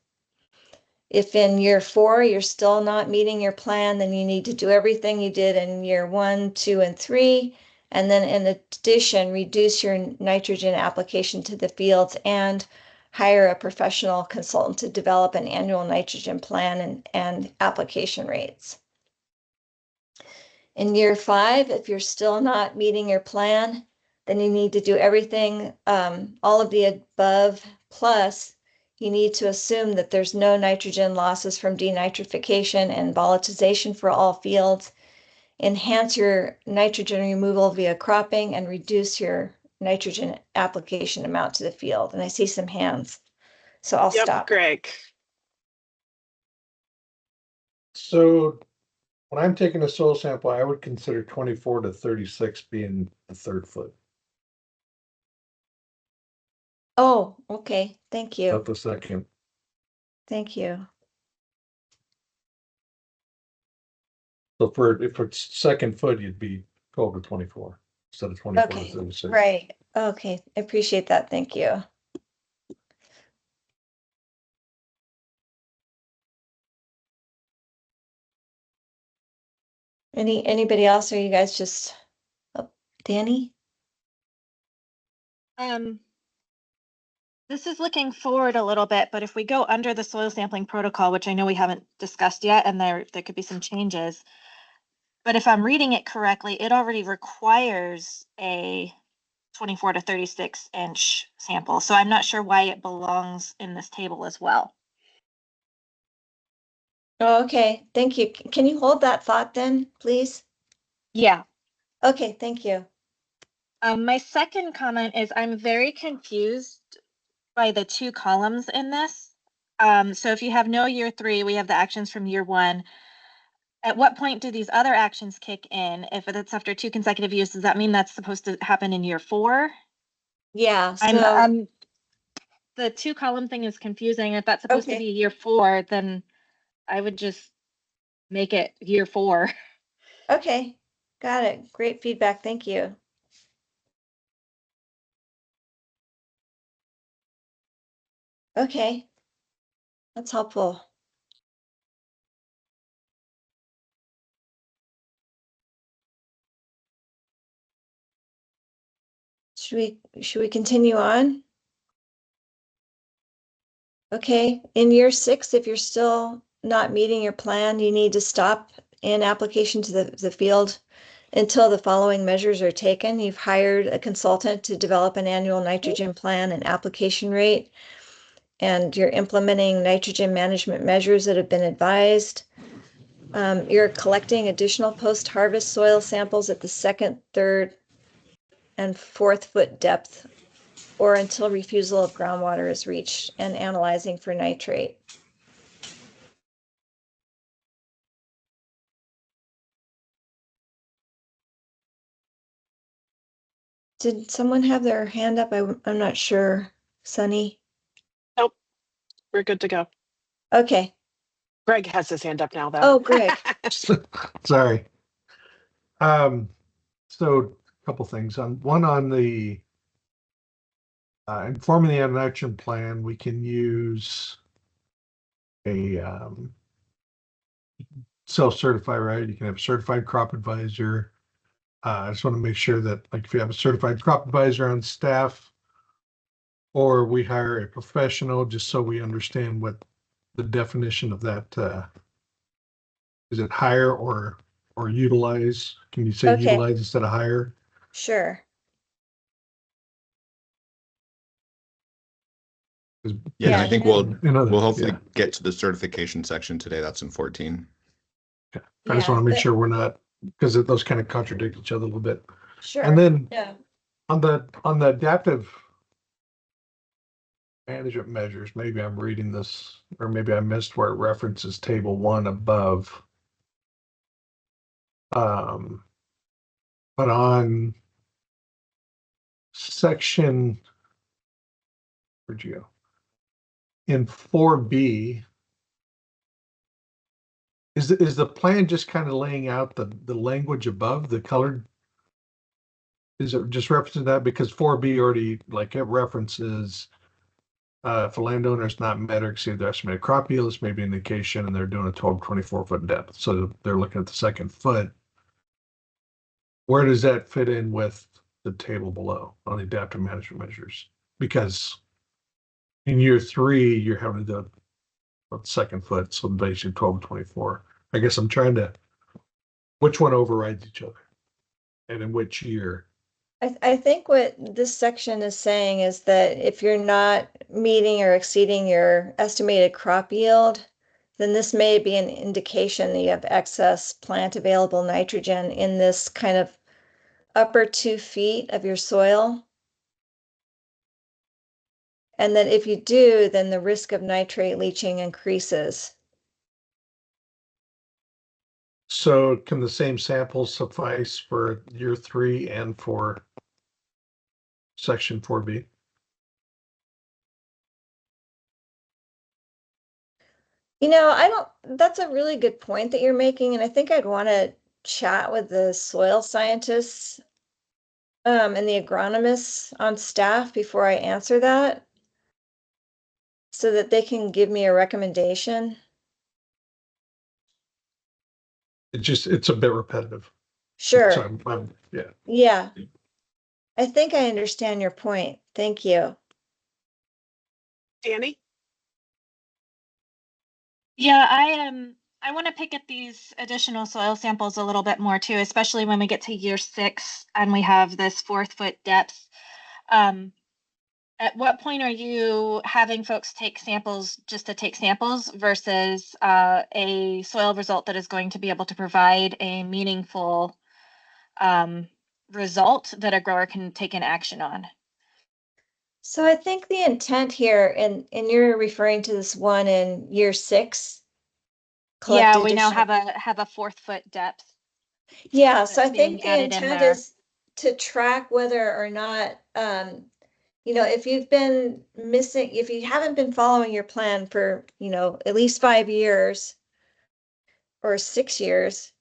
If in year 4 you're still not meeting your plan, then you need to do everything you did in year 1, 2, and 3, and then in addition, reduce your nitrogen application to the fields and hire a professional consultant to develop an annual nitrogen plan and application rates. In year 5, if you're still not meeting your plan, then you need to do everything, all of the above, plus you need to assume that there's no nitrogen losses from denitrification and volatilization for all fields. Enhance your nitrogen removal via cropping and reduce your nitrogen application amount to the field. And I see some hands, so I'll stop. Greg. So when I'm taking a soil sample, I would consider 24 to 36 being the 3rd foot, Oh, okay. Thank you. not the 2nd. Thank you. So if it's 2nd foot, you'd be 12 to 24 instead of 24 to Okay, 36. right. Okay, I appreciate that. Thank you. Anybody else, or you guys just, Danny? This is looking forward a little bit, but if we go under the soil sampling protocol, which I know we haven't discussed yet, and there could be some changes, but if I'm reading it correctly, it already requires a 24 to 36 inch sample. So I'm not sure why it belongs in this table as well. Oh, okay, thank you. Can you hold that thought then, please? Yeah. Okay, thank you. My second comment is I'm very confused by the 2 columns in this. So if you have no year 3, we have the actions from year 1. At what point do these other actions kick in? If it's after 2 consecutive years, does that mean that's supposed to happen in year 4? Yeah, so I'm the 2 column thing is confusing. If that's supposed to be year 4, then I would just make it year 4. okay, got it. Great feedback. Thank you. Okay, that's helpful. Should we continue on? Okay, in year 6, if you're still not meeting your plan, you need to stop in application to the field until the following measures are taken. You've hired a consultant to develop an annual nitrogen plan and application rate, and you're implementing nitrogen management measures that have been advised. You're collecting additional post-harvest soil samples at the 2nd, 3rd, and 4th foot depth, or until refusal of groundwater is reached, and analyzing for nitrate. Did someone have their hand up? I'm not sure. Sunny? Nope, we're good to go. Okay. Greg has his hand up now, though. Oh, Greg. Sorry. So a couple things. One on the informing the action plan, we can use a self-certify, right? You can have a certified crop advisor. I just want to make sure that, like, if you have a certified crop advisor on staff, or we hire a professional, just so we understand what the definition of that is. It hire or utilize? Can you say Okay. utilize instead of hire? Sure. Yeah, and I think we'll hopefully yeah. get to the certification section today. That's in 14. I just want to make sure we're not, because those kind of contradict each other a little bit. Sure. And then yeah. on the adaptive management measures, maybe I'm reading this, or maybe I missed where it references table 1 above. But on section, where'd you go? In 4B, is the plan just kind of laying out the language above the colored? Is it just referencing that? Because 4B already, like, it references if a landowner is not met or exceeded their estimated crop yield, this may be an indication, and they're doing a 12 to 24 foot depth. So they're looking at the 2nd foot. Where does that fit in with the table below on the adaptive management measures? Because in year 3, you're having the 2nd foot, so basically 12 to 24. I guess I'm trying to, which one overrides each other? And in which year? I think what this section is saying is that if you're not meeting or exceeding your estimated crop yield, then this may be an indication that you have excess plant available nitrogen in this kind of upper 2 feet of your soil. And that if you do, then the risk of nitrate leaching increases. So can the same samples suffice for year 3 and for section 4B? That's a really good point that you're making, and I think I'd want to chat with the soil scientists and the agronomists on staff before I answer that, so that they can give me a recommendation. It's a bit repetitive. Sure. So yeah. Yeah. I think I understand your point. Thank you. Danny? Yeah, I want to pick at these additional soil samples a little bit more too, especially when we get to year 6 and we have this 4th foot depth. At what point are you having folks take samples just to take samples versus a soil result that is going to be able to provide a meaningful result that a grower can take an action on? So I think the intent here, and you're referring to this one in year 6. Yeah, we now have a 4th foot depth. Yeah, so I think the added in intent there. is to track whether or not, if you've been missing, if you haven't been following your plan for, at least 5 years or 6 years,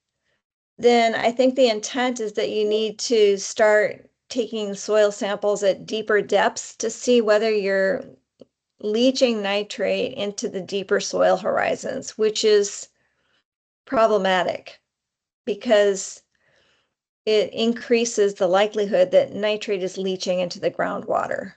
then I think the intent is that you need to start taking soil samples at deeper depths to see whether you're leaching nitrate into the deeper soil horizons, which is problematic because it increases the likelihood that nitrate is leaching into the groundwater.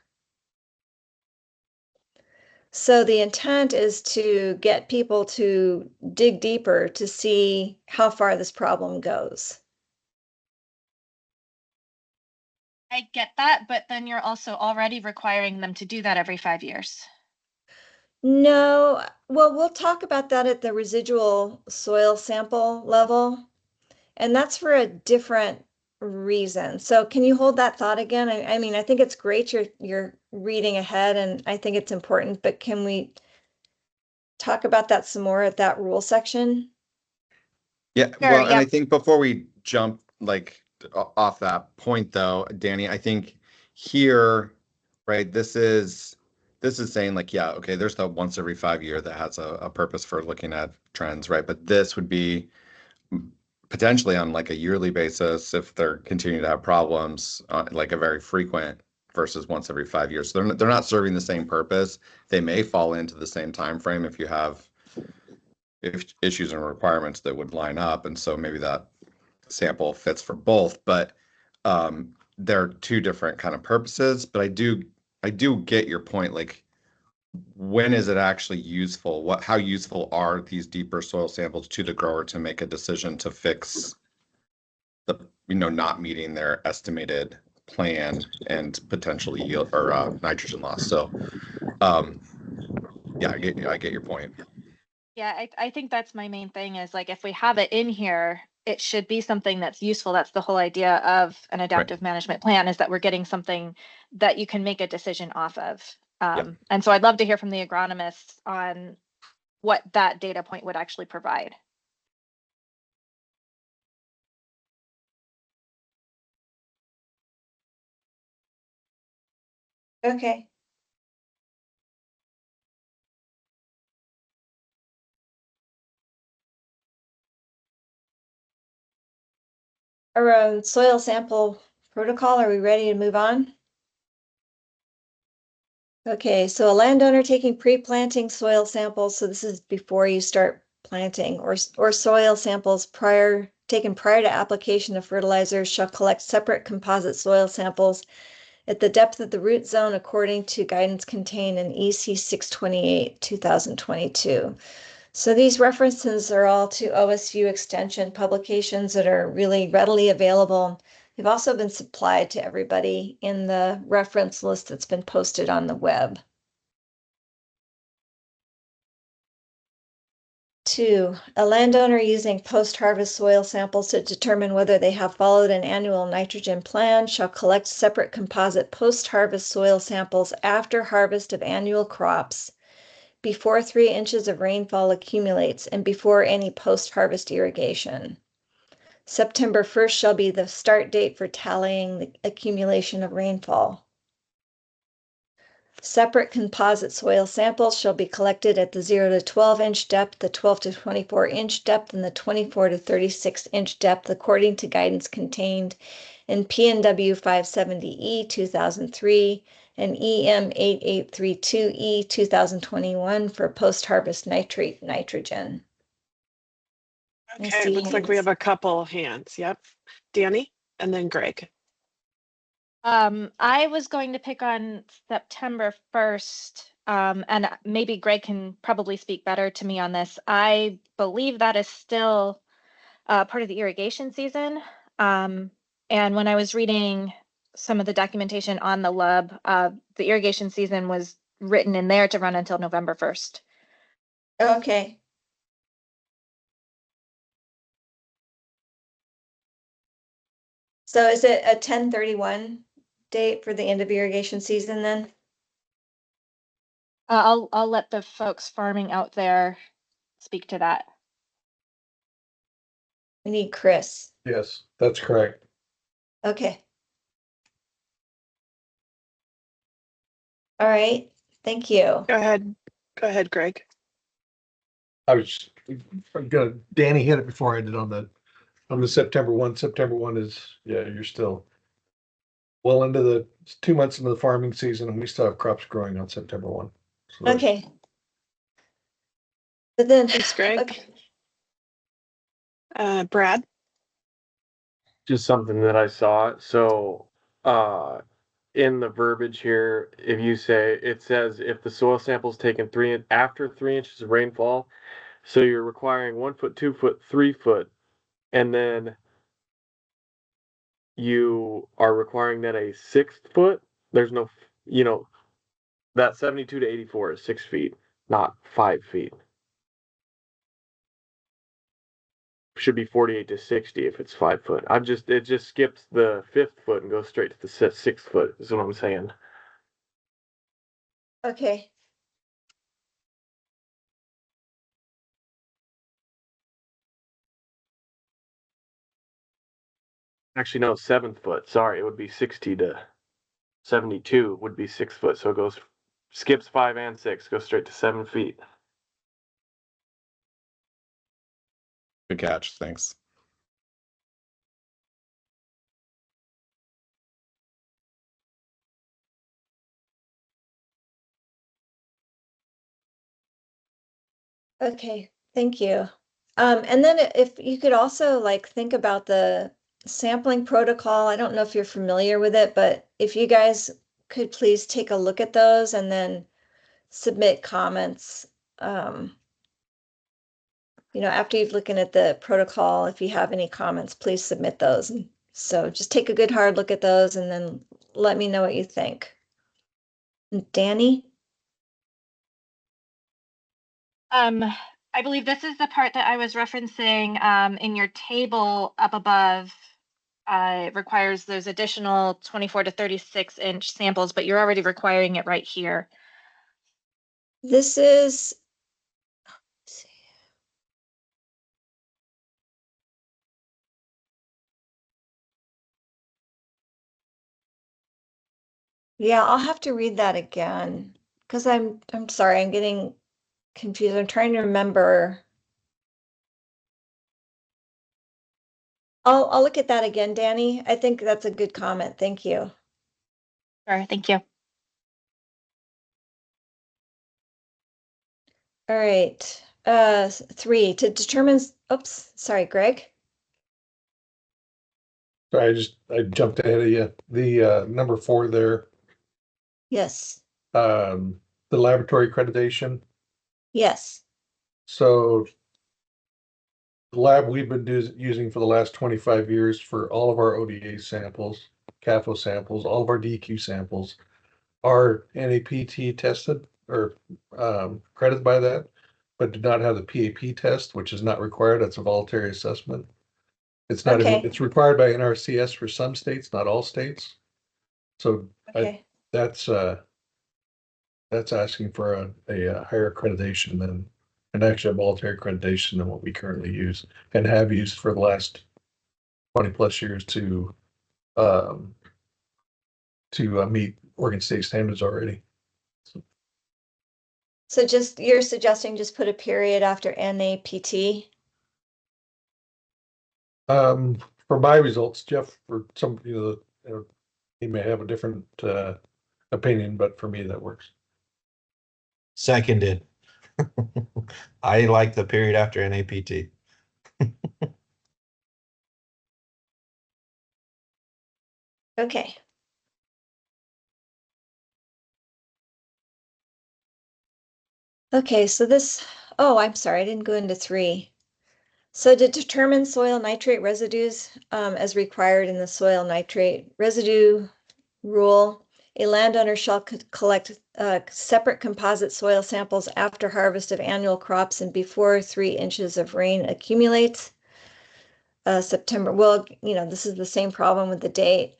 So the intent is to get people to dig deeper to see how far this problem goes. I get that, but then you're also already requiring them to do that every 5 years. No, well, we'll talk about that at the residual soil sample level, and that's for a different reason. So can you hold that thought again? I mean, I think it's great you're reading ahead, and I think it's important, but can we talk about that some more at that rule section? Yeah, Sure, well, and I yep. think before we jump like off that point though, Danny, I think here, right, this is saying like, yeah, okay, there's the once every 5 year that has a purpose for looking at trends, right? But this would be potentially on like a yearly basis if they're continuing to have problems, like a very frequent versus once every 5 years. So they're not serving the same purpose. They may fall into the same time frame if you have issues and requirements that would line up, and so maybe that sample fits for both. But they're two different kind of purposes. But I do get your point. Like, when is it actually useful? How useful are these deeper soil samples to the grower to make a decision to fix the not meeting their estimated plan and potential yield or nitrogen loss? So yeah, I get your point. Yeah, I think that's my main thing is like if we have it in here, it should be something that's useful. That's the whole idea of an adaptive management plan, is that we're getting something that you can make a decision off of. And so I'd love to hear from the agronomists on what that data point would actually provide. Okay. Our soil sample protocol, are we ready to move on? Okay, so a landowner taking pre-planting soil samples, so this is before you start planting, or soil samples taken prior to application of fertilizers shall collect separate composite soil samples at the depth of the root zone according to guidance contained in EC 628, 2022. So these references are all to OSU extension publications that are really readily available. They've also been supplied to everybody in the reference list that's been posted on the web. 2, a landowner using post-harvest soil samples to determine whether they have followed an annual nitrogen plan shall collect separate composite post-harvest soil samples after harvest of annual crops, before 3 inches of rainfall accumulates, and before any post-harvest irrigation. September 1st shall be the start date for tallying the accumulation of rainfall. Separate composite soil samples shall be collected at the 0 to 12 inch depth, the 12 to 24 inch depth, and the 24 to 36 inch depth according to guidance contained in PNW 570E 2003 and EM 8832E 2021 for post-harvest nitrate nitrogen. Okay, it looks like we have a couple hands. Yep. Danny and then Greg. I was going to pick on September 1st, and maybe Greg can probably speak better to me on this. I believe that is still part of the irrigation season. And when I was reading some of the documentation on the LUB, the irrigation season was written in there to run until November 1st. Okay. So is it a 10/31 date for the end of irrigation season then? I'll let the folks farming out there speak to that. We need Chris. Yes, that's correct. Okay. All right. Thank you. Go ahead. Go ahead, Greg. I was gonna, Danny hit it before I did on the September 1. September 1 is, yeah, you're still well into 2 months into the farming season, and we still have crops growing on September 1. So Okay. But then, Thanks, Greg. okay. Brad. just something that I saw. So, in the verbiage here, if you say, it says if the soil sample is taken after 3 inches of rainfall, so you're requiring 1 foot, 2 foot, 3 foot, and then you are requiring that a 6 foot, there's no, that 72 to 84 is 6 feet, not 5 feet. Should be 48 to 60 if it's 5 foot. It just skips the 5th foot and goes straight to the 6th foot, is what I'm saying. Okay. Actually, no, 7th foot. Sorry, it would be 60 to 72 would be 6 foot. So it skips 5 and 6, goes straight to 7 feet. Good catch. Thanks. Okay, thank you. And then if you could also like think about the sampling protocol. I don't know if you're familiar with it, but if you guys could please take a look at those and then submit comments. After you've looking at the protocol, if you have any comments, please submit those. And so just take a good hard look at those and then let me know what you think. Danny? I believe this is the part that I was referencing in your table up above. It requires those additional 24 to 36 inch samples, but you're already requiring it right here. This is, let's see. Yeah, I'll have to read that again because I'm sorry, I'm getting confused. I'm trying to remember. I'll look at that again, Danny. I think that's a good comment. Thank you. Sure, thank you. All right. 3 to determine, oops, sorry, Greg. Sorry, I jumped ahead of you. The number 4 there, Yes. the laboratory accreditation. Yes. So the lab we've been using for the last 25 years for all of our ODA samples, CAFO samples, all of our DQ samples are NAPT tested or credited by that, but do not have the PAP test, which is not required. That's a voluntary assessment. It's not Okay. even, it's required by NRCS for some states, not all states. So Okay. that's asking for a higher accreditation than and actually a voluntary accreditation than what we currently use and have used for the last 20 plus years to meet Oregon State standards already. So you're suggesting just put a period after NAPT? For my results, Jeff, for some, he may have a different opinion, but for me, that works. Seconded. I like the period after NAPT. Okay. Okay, so I'm sorry, I didn't go into 3. So to determine soil nitrate residues as required in the soil nitrate residue rule, a landowner shall collect separate composite soil samples after harvest of annual crops and before 3 inches of rain accumulates. September, well, this is the same problem with the date.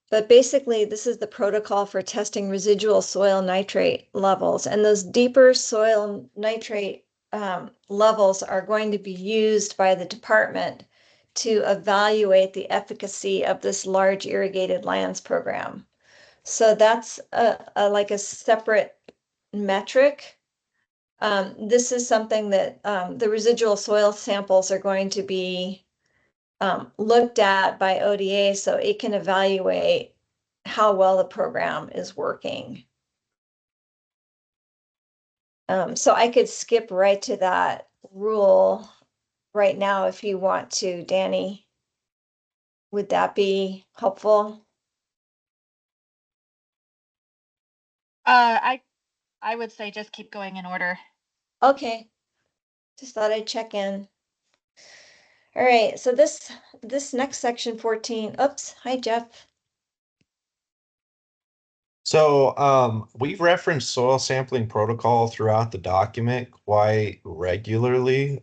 But basically, this is the protocol for testing residual soil nitrate levels. And those deeper soil nitrate levels are going to be used by the department to evaluate the efficacy of this large irrigated lands program. So that's like a separate metric. This is something that the residual soil samples are going to be looked at by ODA so it can evaluate how well the program is working. So I could skip right to that rule right now if you want to, Danny. Would that be helpful? I would say just keep going in order. Okay, just thought I'd check in. All right, so this next section 14, oops, hi Jeff. So we've referenced soil sampling protocol throughout the document quite regularly.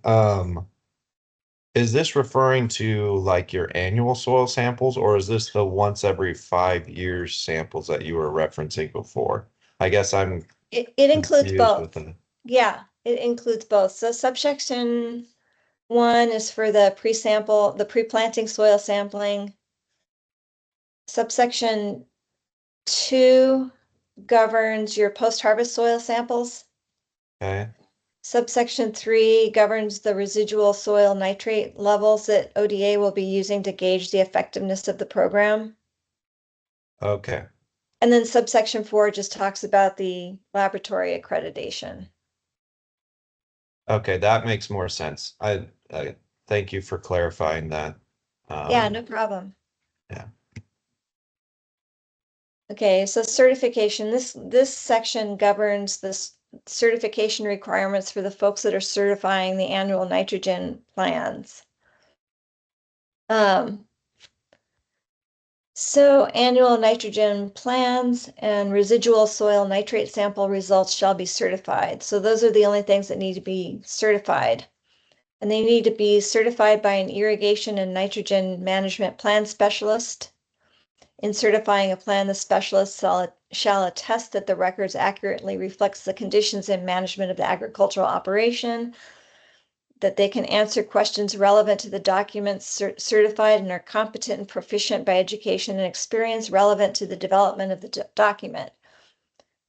Is this referring to like your annual soil samples, or is this the once every 5 years samples that you were referencing before? I guess I'm It includes confused with both. that. Yeah, it includes both. So subsection 1 is for the pre-sample, the pre-planting soil sampling. Subsection 2 governs your post-harvest soil samples. Okay. Subsection 3 governs the residual soil nitrate levels that ODA will be using to gauge the effectiveness of the program. Okay. And then subsection 4 just talks about the laboratory accreditation. Okay, that makes more sense. I thank you for clarifying that. Yeah, no problem. Yeah. Okay, so certification. This section governs the certification requirements for the folks that are certifying the annual nitrogen plans. So annual nitrogen plans and residual soil nitrate sample results shall be certified. So those are the only things that need to be certified. And they need to be certified by an irrigation and nitrogen management plan specialist. In certifying a plan, the specialist shall attest that the records accurately reflects the conditions and management of the agricultural operation, that they can answer questions relevant to the documents certified and are competent and proficient by education and experience relevant to the development of the document.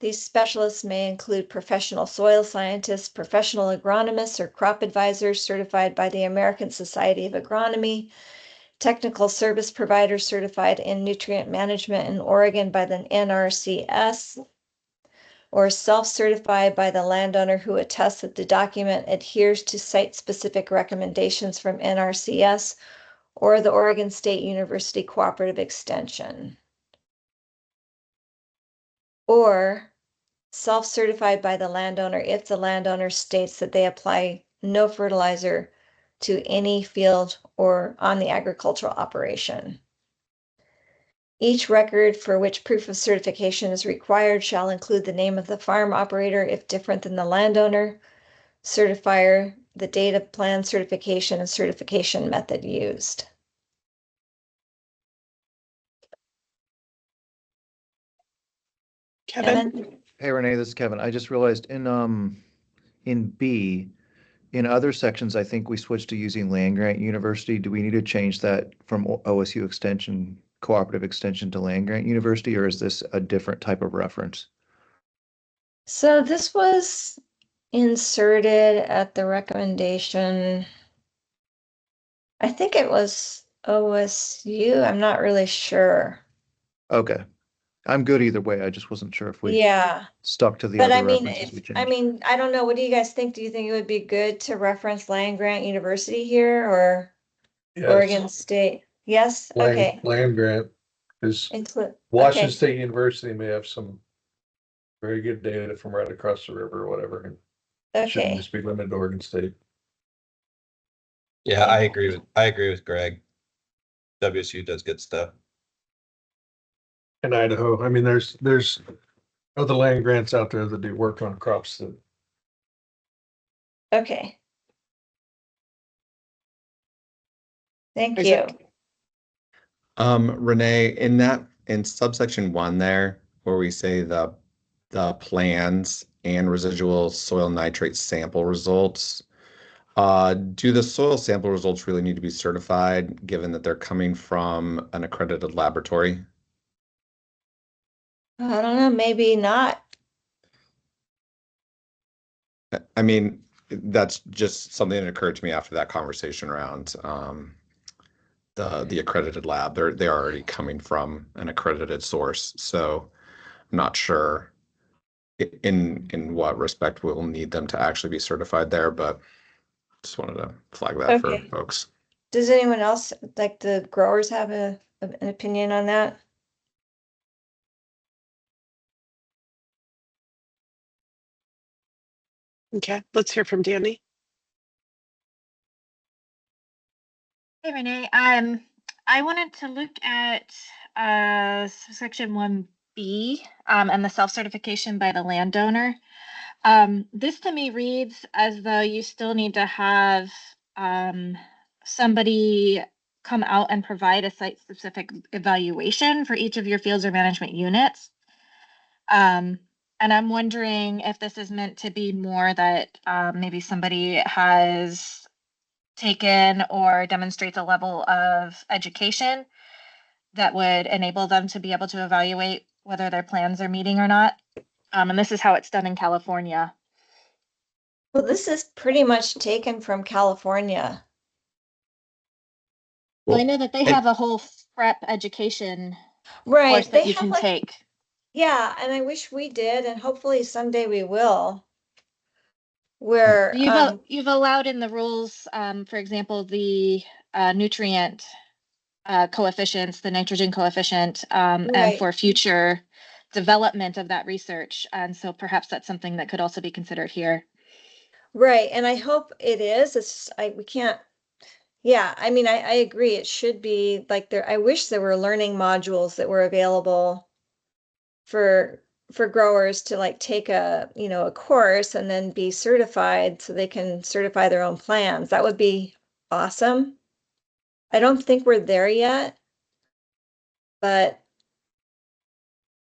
These specialists may include professional soil scientists, professional agronomists, or crop advisors certified by the American Society of Agronomy, technical service providers certified in nutrient management in Oregon by the NRCS, or self-certified by the landowner who attests that the document adheres to site-specific recommendations from NRCS or the Oregon State University Cooperative Extension. Or self-certified by the landowner if the landowner states that they apply no fertilizer to any field or on the agricultural operation. Each record for which proof of certification is required shall include the name of the farm operator if different than the landowner, certifier, the date of plan certification, and certification method used. Kevin? Hey Renee, this is Kevin. I just realized in B, in other sections, I think we switched to using land grant university. Do we need to change that from OSU extension, cooperative extension to land grant university, or is this a different type of reference? So this was inserted at the recommendation. I think it was OSU. I'm not really sure. Okay. I'm good either way. I just wasn't sure if we Yeah. stuck to the But other I mean, references we I changed. mean, I don't know. What do you guys think? Do you think it would be good to reference land grant university here or Yes, Oregon State? Yes? Okay. land grant is Include, Washington okay, State University may have some very good data from right across the river or whatever. And it shouldn't okay. just be limited to Oregon State. Yeah, Okay. I agree with Greg. WSU does good stuff. In Idaho, I mean, there's other land grants out there that do work on crops that. Okay. Thank Isaac? you. Renee, in subsection 1 there, where we say the plans and residual soil nitrate sample results, do the soil sample results really need to be certified given that they're coming from an accredited laboratory? I don't know, maybe not. I mean, that's just something that occurred to me after that conversation around the accredited lab. They're already coming from an accredited source, so I'm not sure in what respect we'll need them to actually be certified there, but just wanted to flag that for Okay. folks. Does anyone else, like the growers, have a an opinion on that? Okay, let's hear from Danny. Hey, Renee. I wanted to look at section 1B and the self-certification by the landowner. This to me reads as though you still need to have somebody come out and provide a site-specific evaluation for each of your fields or management units. And I'm wondering if this is meant to be more that maybe somebody has taken or demonstrates a level of education that would enable them to be able to evaluate whether their plans are meeting or not. And this is how it's done in California. Well, this is pretty much taken from California. Well, I know that they have a whole prep education Right. course that They you have can like, take. yeah, and I wish we did, and hopefully someday we will. Where You've allowed in the rules, for example, the nutrient coefficients, the nitrogen coefficient, and Right. for future development of that research. And so perhaps that's something that could also be considered here. Right, and I hope it is. It's we can't. Yeah, I mean, I agree. It should be like there. I wish there were learning modules that were available for growers to like take a a course and then be certified so they can certify their own plans. That would be awesome. I don't think we're there yet, but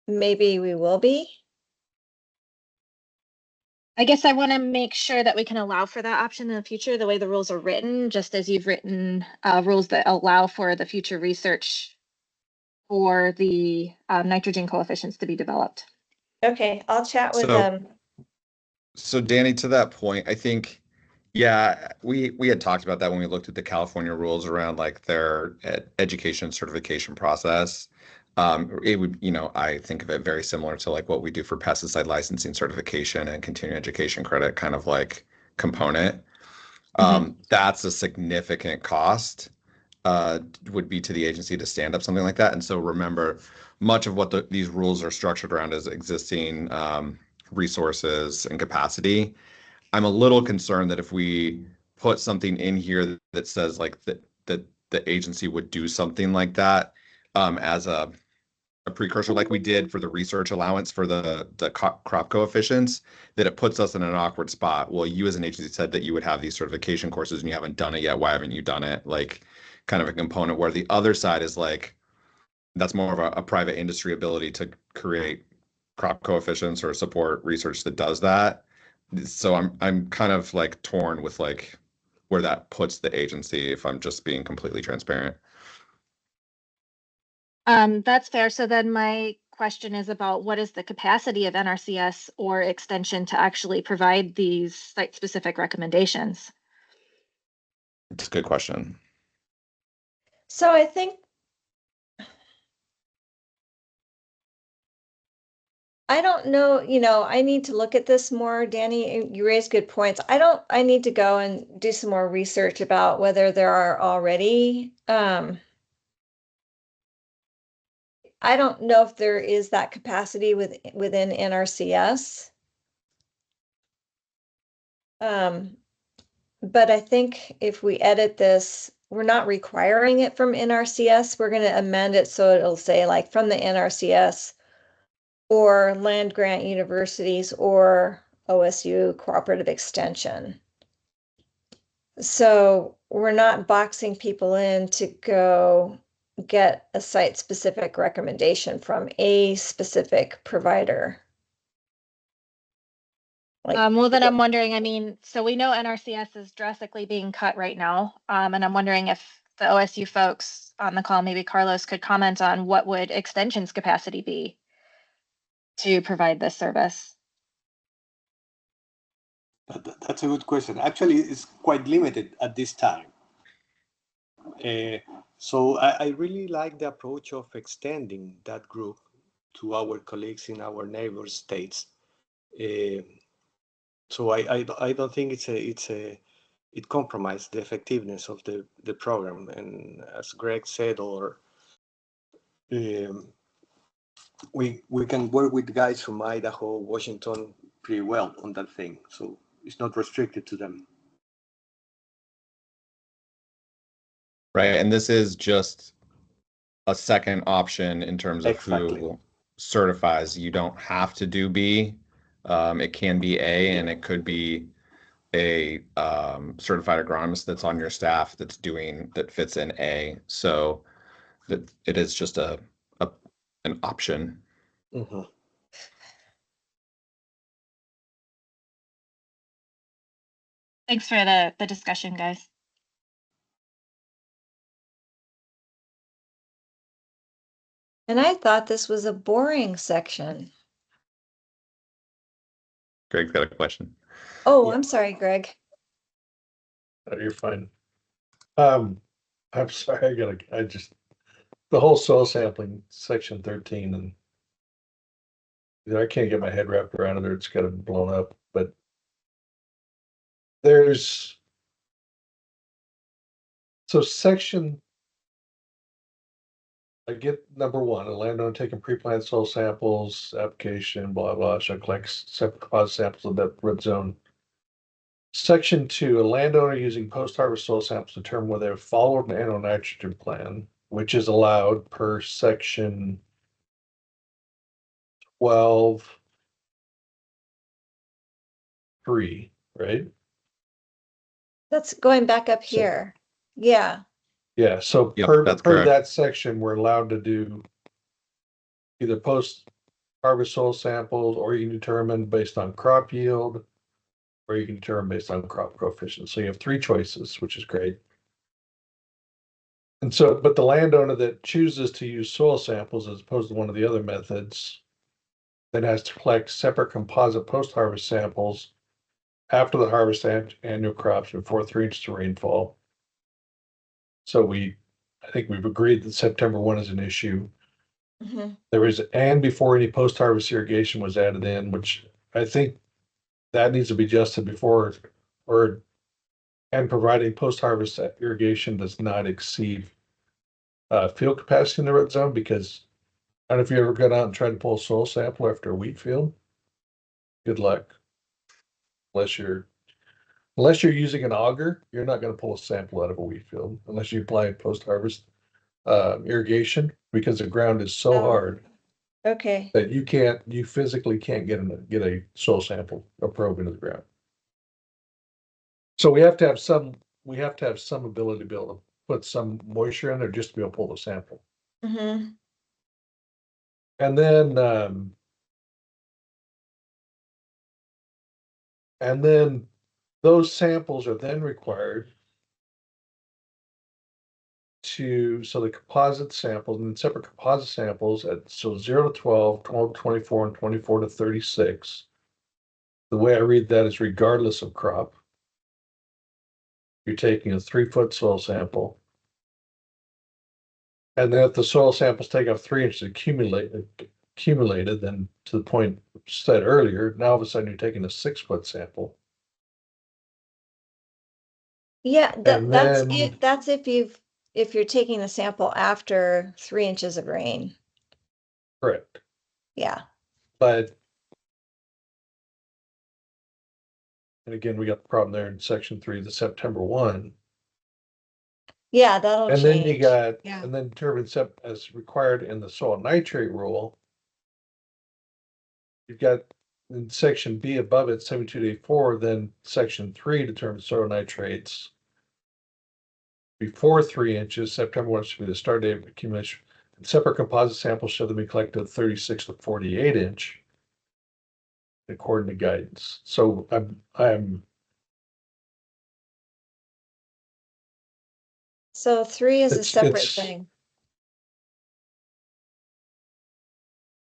maybe we will be. I guess I want to make sure that we can allow for that option in the future, the way the rules are written, just as you've written rules that allow for the future research for the nitrogen coefficients to be developed. Okay, I'll chat with them. So Danny, to that point, I think, yeah, we had talked about that when we looked at the California rules around like their education certification process. It would, I think of it very similar to like what we do for pesticide licensing certification and continuing education credit kind of like component. That's a significant cost, would be to the agency to stand up something like that. And so remember, much of what these rules are structured around is existing resources and capacity. I'm a little concerned that if we put something in here that says like that the agency would do something like that as a precursor, like we did for the research allowance for the crop coefficients, that it puts us in an awkward spot. Well, you as an agency said that you would have these certification courses and you haven't done it yet. Why haven't you done it? Like kind of a component where the other side is like, that's more of a private industry ability to create crop coefficients or support research that does that. So I'm kind of like torn with like where that puts the agency, if I'm just being completely transparent. That's fair. So then my question is about what is the capacity of NRCS or extension to actually provide these site-specific recommendations? It's a good question. So I think I don't know, I need to look at this more. Danny, you raised good points. I need to go and do some more research about whether there are already, I don't know if there is that capacity within NRCS. But I think if we edit this, we're not requiring it from NRCS. We're going to amend it so it'll say like from the NRCS or land grant universities or OSU cooperative extension. So we're not boxing people in to go get a site-specific recommendation from a specific provider. Well, then I'm wondering, so we know NRCS is drastically being cut right now. And I'm wondering if the OSU folks on the call, maybe Carlos could comment on what would extension's capacity be to provide this service? That's a good question. Actually, it's quite limited at this time. So I really like the approach of extending that group to our colleagues in our neighbor states. So I don't think it compromises the effectiveness of the program. And as Greg said, or we can work with guys from Idaho, Washington pretty well on that thing. So it's not restricted to them. Right, and this is just a second option in terms of who certifies. You don't have to do B. It can be A, and it could be a certified agronomist that's on your staff that fits in A. So that it is just an option. Mm-hmm. Thanks for the discussion, guys. And I thought this was a boring section. Greg's got a question. Oh, I'm sorry, Greg. Oh, you're fine. I'm sorry, the whole soil sampling, section 13, and I can't get my head wrapped around it, or it's got it blown up, but I get number one, a landowner taking pre-planned soil samples, application, blah, blah, shall collect separate composite samples of that red zone. Section 2, a landowner using post-harvest soil samples to determine whether they've followed an annual nitrogen plan, which is allowed per section 12(3), right? That's going back up here. Yeah. Yeah, so Yep, per that's correct. that section, we're allowed to do either post-harvest soil samples, or you can determine based on crop yield, or you can determine based on crop coefficient. So you have three choices, which is great. And so, but the landowner that chooses to use soil samples as opposed to one of the other methods then has to collect separate composite post-harvest samples after the harvest annual crops before 3 inches of rainfall. So I think we've agreed that September 1 is an issue. Mm-hmm. And before any post-harvest irrigation was added in, which I think that needs to be adjusted before, and providing post-harvest irrigation does not exceed field capacity in the red zone, because I don't know if you ever got out and tried to pull a soil sample after a wheat field. Good luck. Unless you're using an auger, you're not going to pull a sample out of a wheat field unless you apply post-harvest irrigation, because the ground is so hard Okay. that you physically can't get a soil sample, a probe into the ground. So we have to have some ability to be able to put some moisture in there just to be able to pull the sample. Mm-hmm. And then those samples are then required so the composite samples, and separate composite samples at 0 to 12, 12 to 24, and 24 to 36. The way I read that is regardless of crop. You're taking a 3-foot soil sample. And then if the soil samples take up 3 inches accumulated, then to the point said earlier, now all of a sudden you're taking a 6-foot sample. Yeah, that's if you're taking a sample after 3 inches of rain. Correct. Yeah. And again, we got the problem there in section 3, the September 1. Yeah, that'll change. Then you got, and then determine as required in the soil nitrate rule. You've got in section B above it, 7284, then section 3 determines soil nitrates before 3 inches. September 1 should be the start date of accumulation. And separate composite samples should then be collected at 36 to 48 inch according to guidance. So So 3 is a separate thing.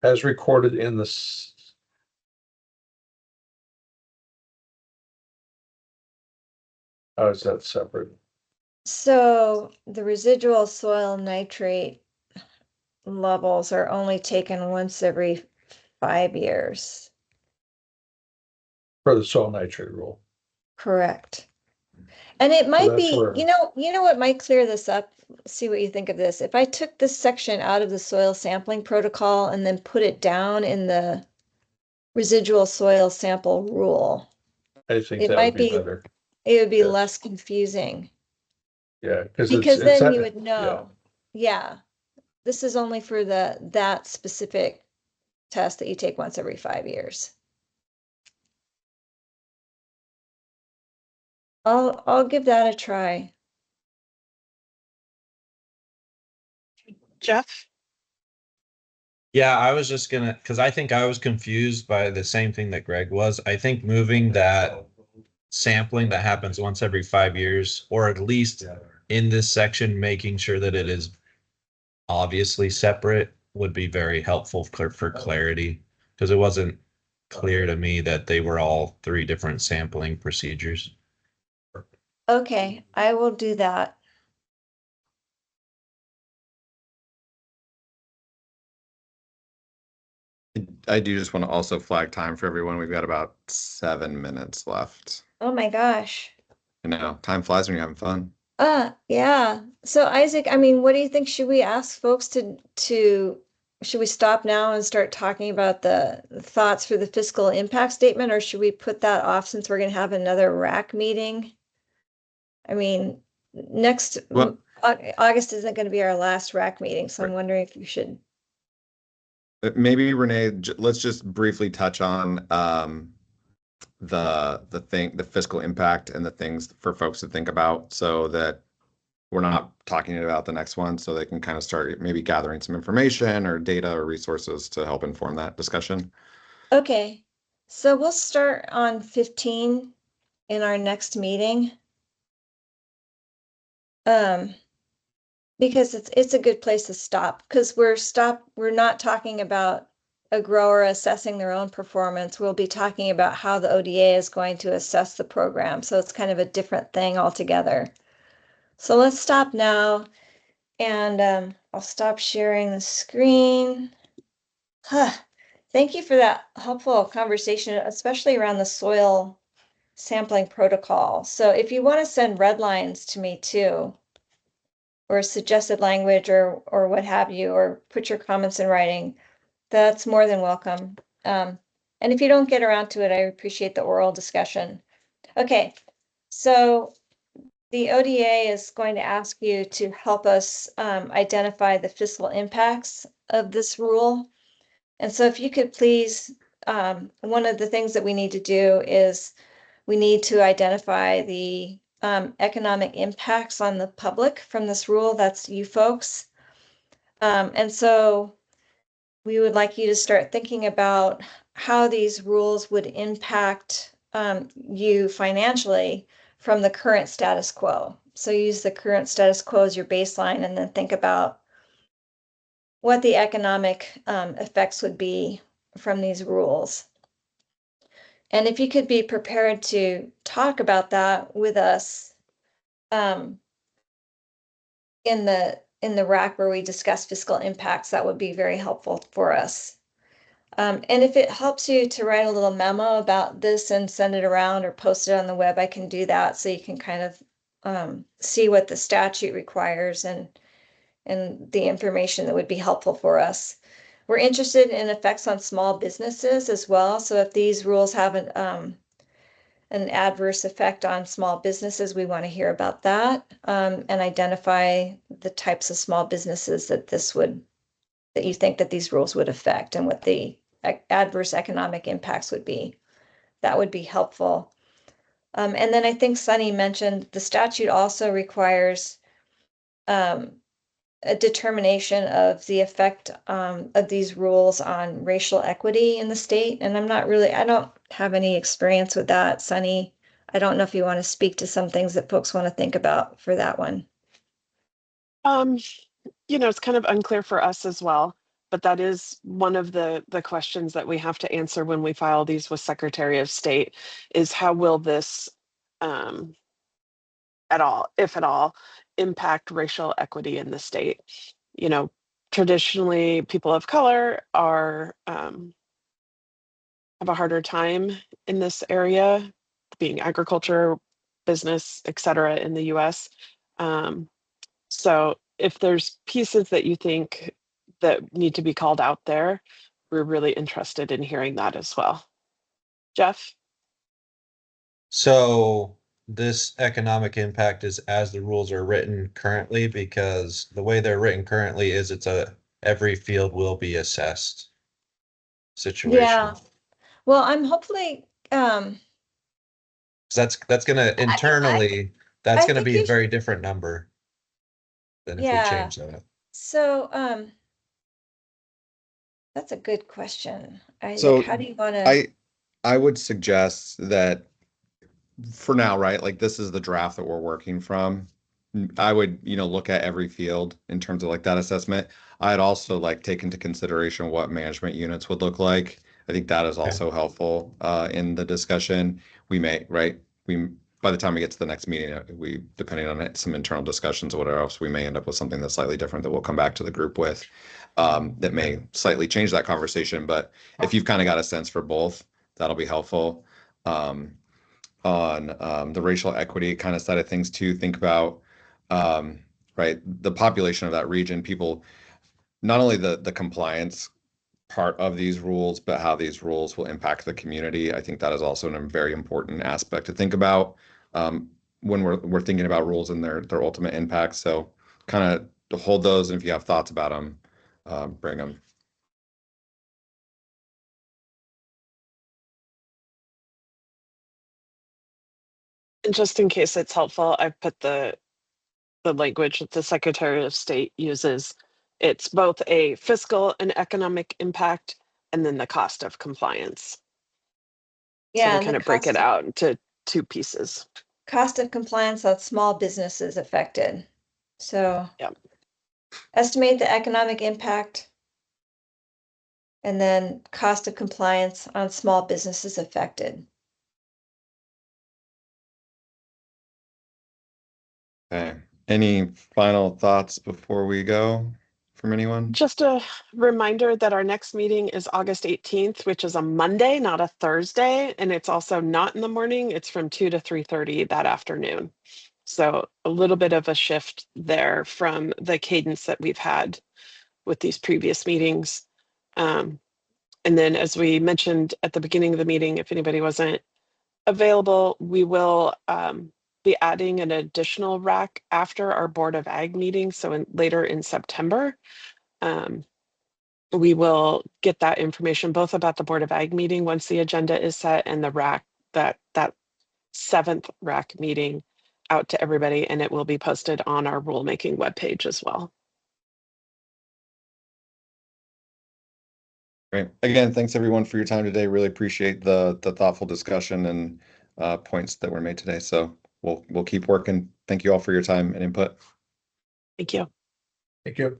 As recorded in this. How is that separate? So the residual soil nitrate levels are only taken once every 5 years. For the soil nitrate rule. Correct. And it might that's be, where- you know what might clear this up? See what you think of this. If I took this section out of the soil sampling protocol and then put it down in the residual soil sample rule, I think it that might would be be, better. it would be Yes. less confusing. Yeah, because Then you would know, yeah, this is only for that specific test that you take once every 5 years. I'll give that a try. Jeff? Yeah, I was just gonna, because I think I was confused by the same thing that Greg was. I think moving that sampling that happens once every 5 years, or at least in this section, making sure that it is obviously separate would be very helpful for clarity, because it wasn't clear to me that they were all 3 different sampling procedures. Okay, I will do that. I do just want to also flag time for everyone. We've got about 7 minutes left. Oh my gosh. You know, time flies when you're having fun. Yeah. So Isaac, I mean, what do you think? Should we ask folks should we stop now and start talking about the thoughts for the fiscal impact statement, or should we put that off since we're going to have another RAC meeting? I mean, next August isn't going to be our last RAC meeting, so I'm wondering if you should. Maybe Renee, let's just briefly touch on the fiscal impact and the things for folks to think about, so that we're not talking about the next one, so they can kind of start maybe gathering some information or data or resources to help inform that discussion. Okay, so we'll start on 15 in our next meeting. Because it's a good place to stop, because we're not talking about a grower assessing their own performance. We'll be talking about how the ODA is going to assess the program. So it's kind of a different thing altogether. So let's stop now, and I'll stop sharing the screen. Thank you for that helpful conversation, especially around the soil sampling protocol. So if you want to send red lines to me too, or suggested language or what have you, or put your comments in writing, that's more than welcome. And if you don't get around to it, I appreciate the oral discussion. Okay, so the ODA is going to ask you to help us identify the fiscal impacts of this rule. And so if you could please, one of the things that we need to do is we need to identify the economic impacts on the public from this rule. That's you folks. And so we would like you to start thinking about how these rules would impact you financially from the current status quo. So use the current status quo as your baseline, and then think about what the economic effects would be from these rules. And if you could be prepared to talk about that with us in the RAC where we discuss fiscal impacts, that would be very helpful for us. And if it helps you to write a little memo about this and send it around or post it on the web, I can do that, so you can kind of see what the statute requires and the information that would be helpful for us. We're interested in effects on small businesses as well. So if these rules have an adverse effect on small businesses, we want to hear about that, and identify the types of small businesses that that you think that these rules would affect, and what the adverse economic impacts would be. That would be helpful. And then I think Sunny mentioned the statute also requires a determination of the effect of these rules on racial equity in the state. And I don't have any experience with that. Sunny, I don't know if you want to speak to some things that folks want to think about for that one. It's kind of unclear for us as well, but that is one of the questions that we have to answer when we file these with Secretary of State, is how will this at all, if at all, impact racial equity in the state? Traditionally, people of color are have a harder time in this area, being agriculture, business, et cetera, in the US. So if there's pieces that you think that need to be called out there, we're really interested in hearing that as well. Jeff? So this economic impact is as the rules are written currently, because the way they're written currently is it's a every field will be assessed situation. Yeah. Well, I'm hopefully, 'Cause that's gonna internally, that's I gonna think be a you very different number than if we Yeah. change that. So, that's a good question. Isaac, So how do you want to? I would suggest that for now, right? Like this is the draft that we're working from. I would, look at every field in terms of like that assessment. I'd also like take into consideration what management units would look like. I think that is also helpful in the discussion. We may, right? We by the time we get to the next meeting, depending on it, some internal discussions or whatever else, we may end up with something that's slightly different that we'll come back to the group with that may slightly change that conversation. But if you've kind of got a sense for both, that'll be helpful. On the racial equity kind of side of things too, think about right, the population of that region, people, not only the compliance part of these rules, but how these rules will impact the community. I think that is also a very important aspect to think about when we're thinking about rules and their ultimate impact. So kind of hold those, and if you have thoughts about them, bring them. And just in case it's helpful, I've put the language that the Secretary of State uses. It's both a fiscal and economic impact, and then the cost of compliance. Yeah, So we and kind the of break it out into two pieces. cost of compliance on small businesses affected. So yeah, estimate the economic impact, and then cost of compliance on small businesses affected. Okay. Any final thoughts before we go from anyone? Just a reminder that our next meeting is August 18th, which is a Monday, not a Thursday. And it's also not in the morning. It's from 2 to 3:30 that afternoon. So a little bit of a shift there from the cadence that we've had with these previous meetings. And then as we mentioned at the beginning of the meeting, if anybody wasn't available, we will be adding an additional RAC after our Board of Ag meeting. So later in September, we will get that information both about the Board of Ag meeting once the agenda is set, and the RAC, that 7th RAC meeting out to everybody, and it will be posted on our rulemaking webpage as well. Great. Again, thanks everyone for your time today. Really appreciate the thoughtful discussion and points that were made today. So we'll keep working. Thank you all for your time and input. Thank you. Thank you.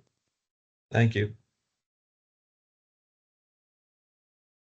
Thank you.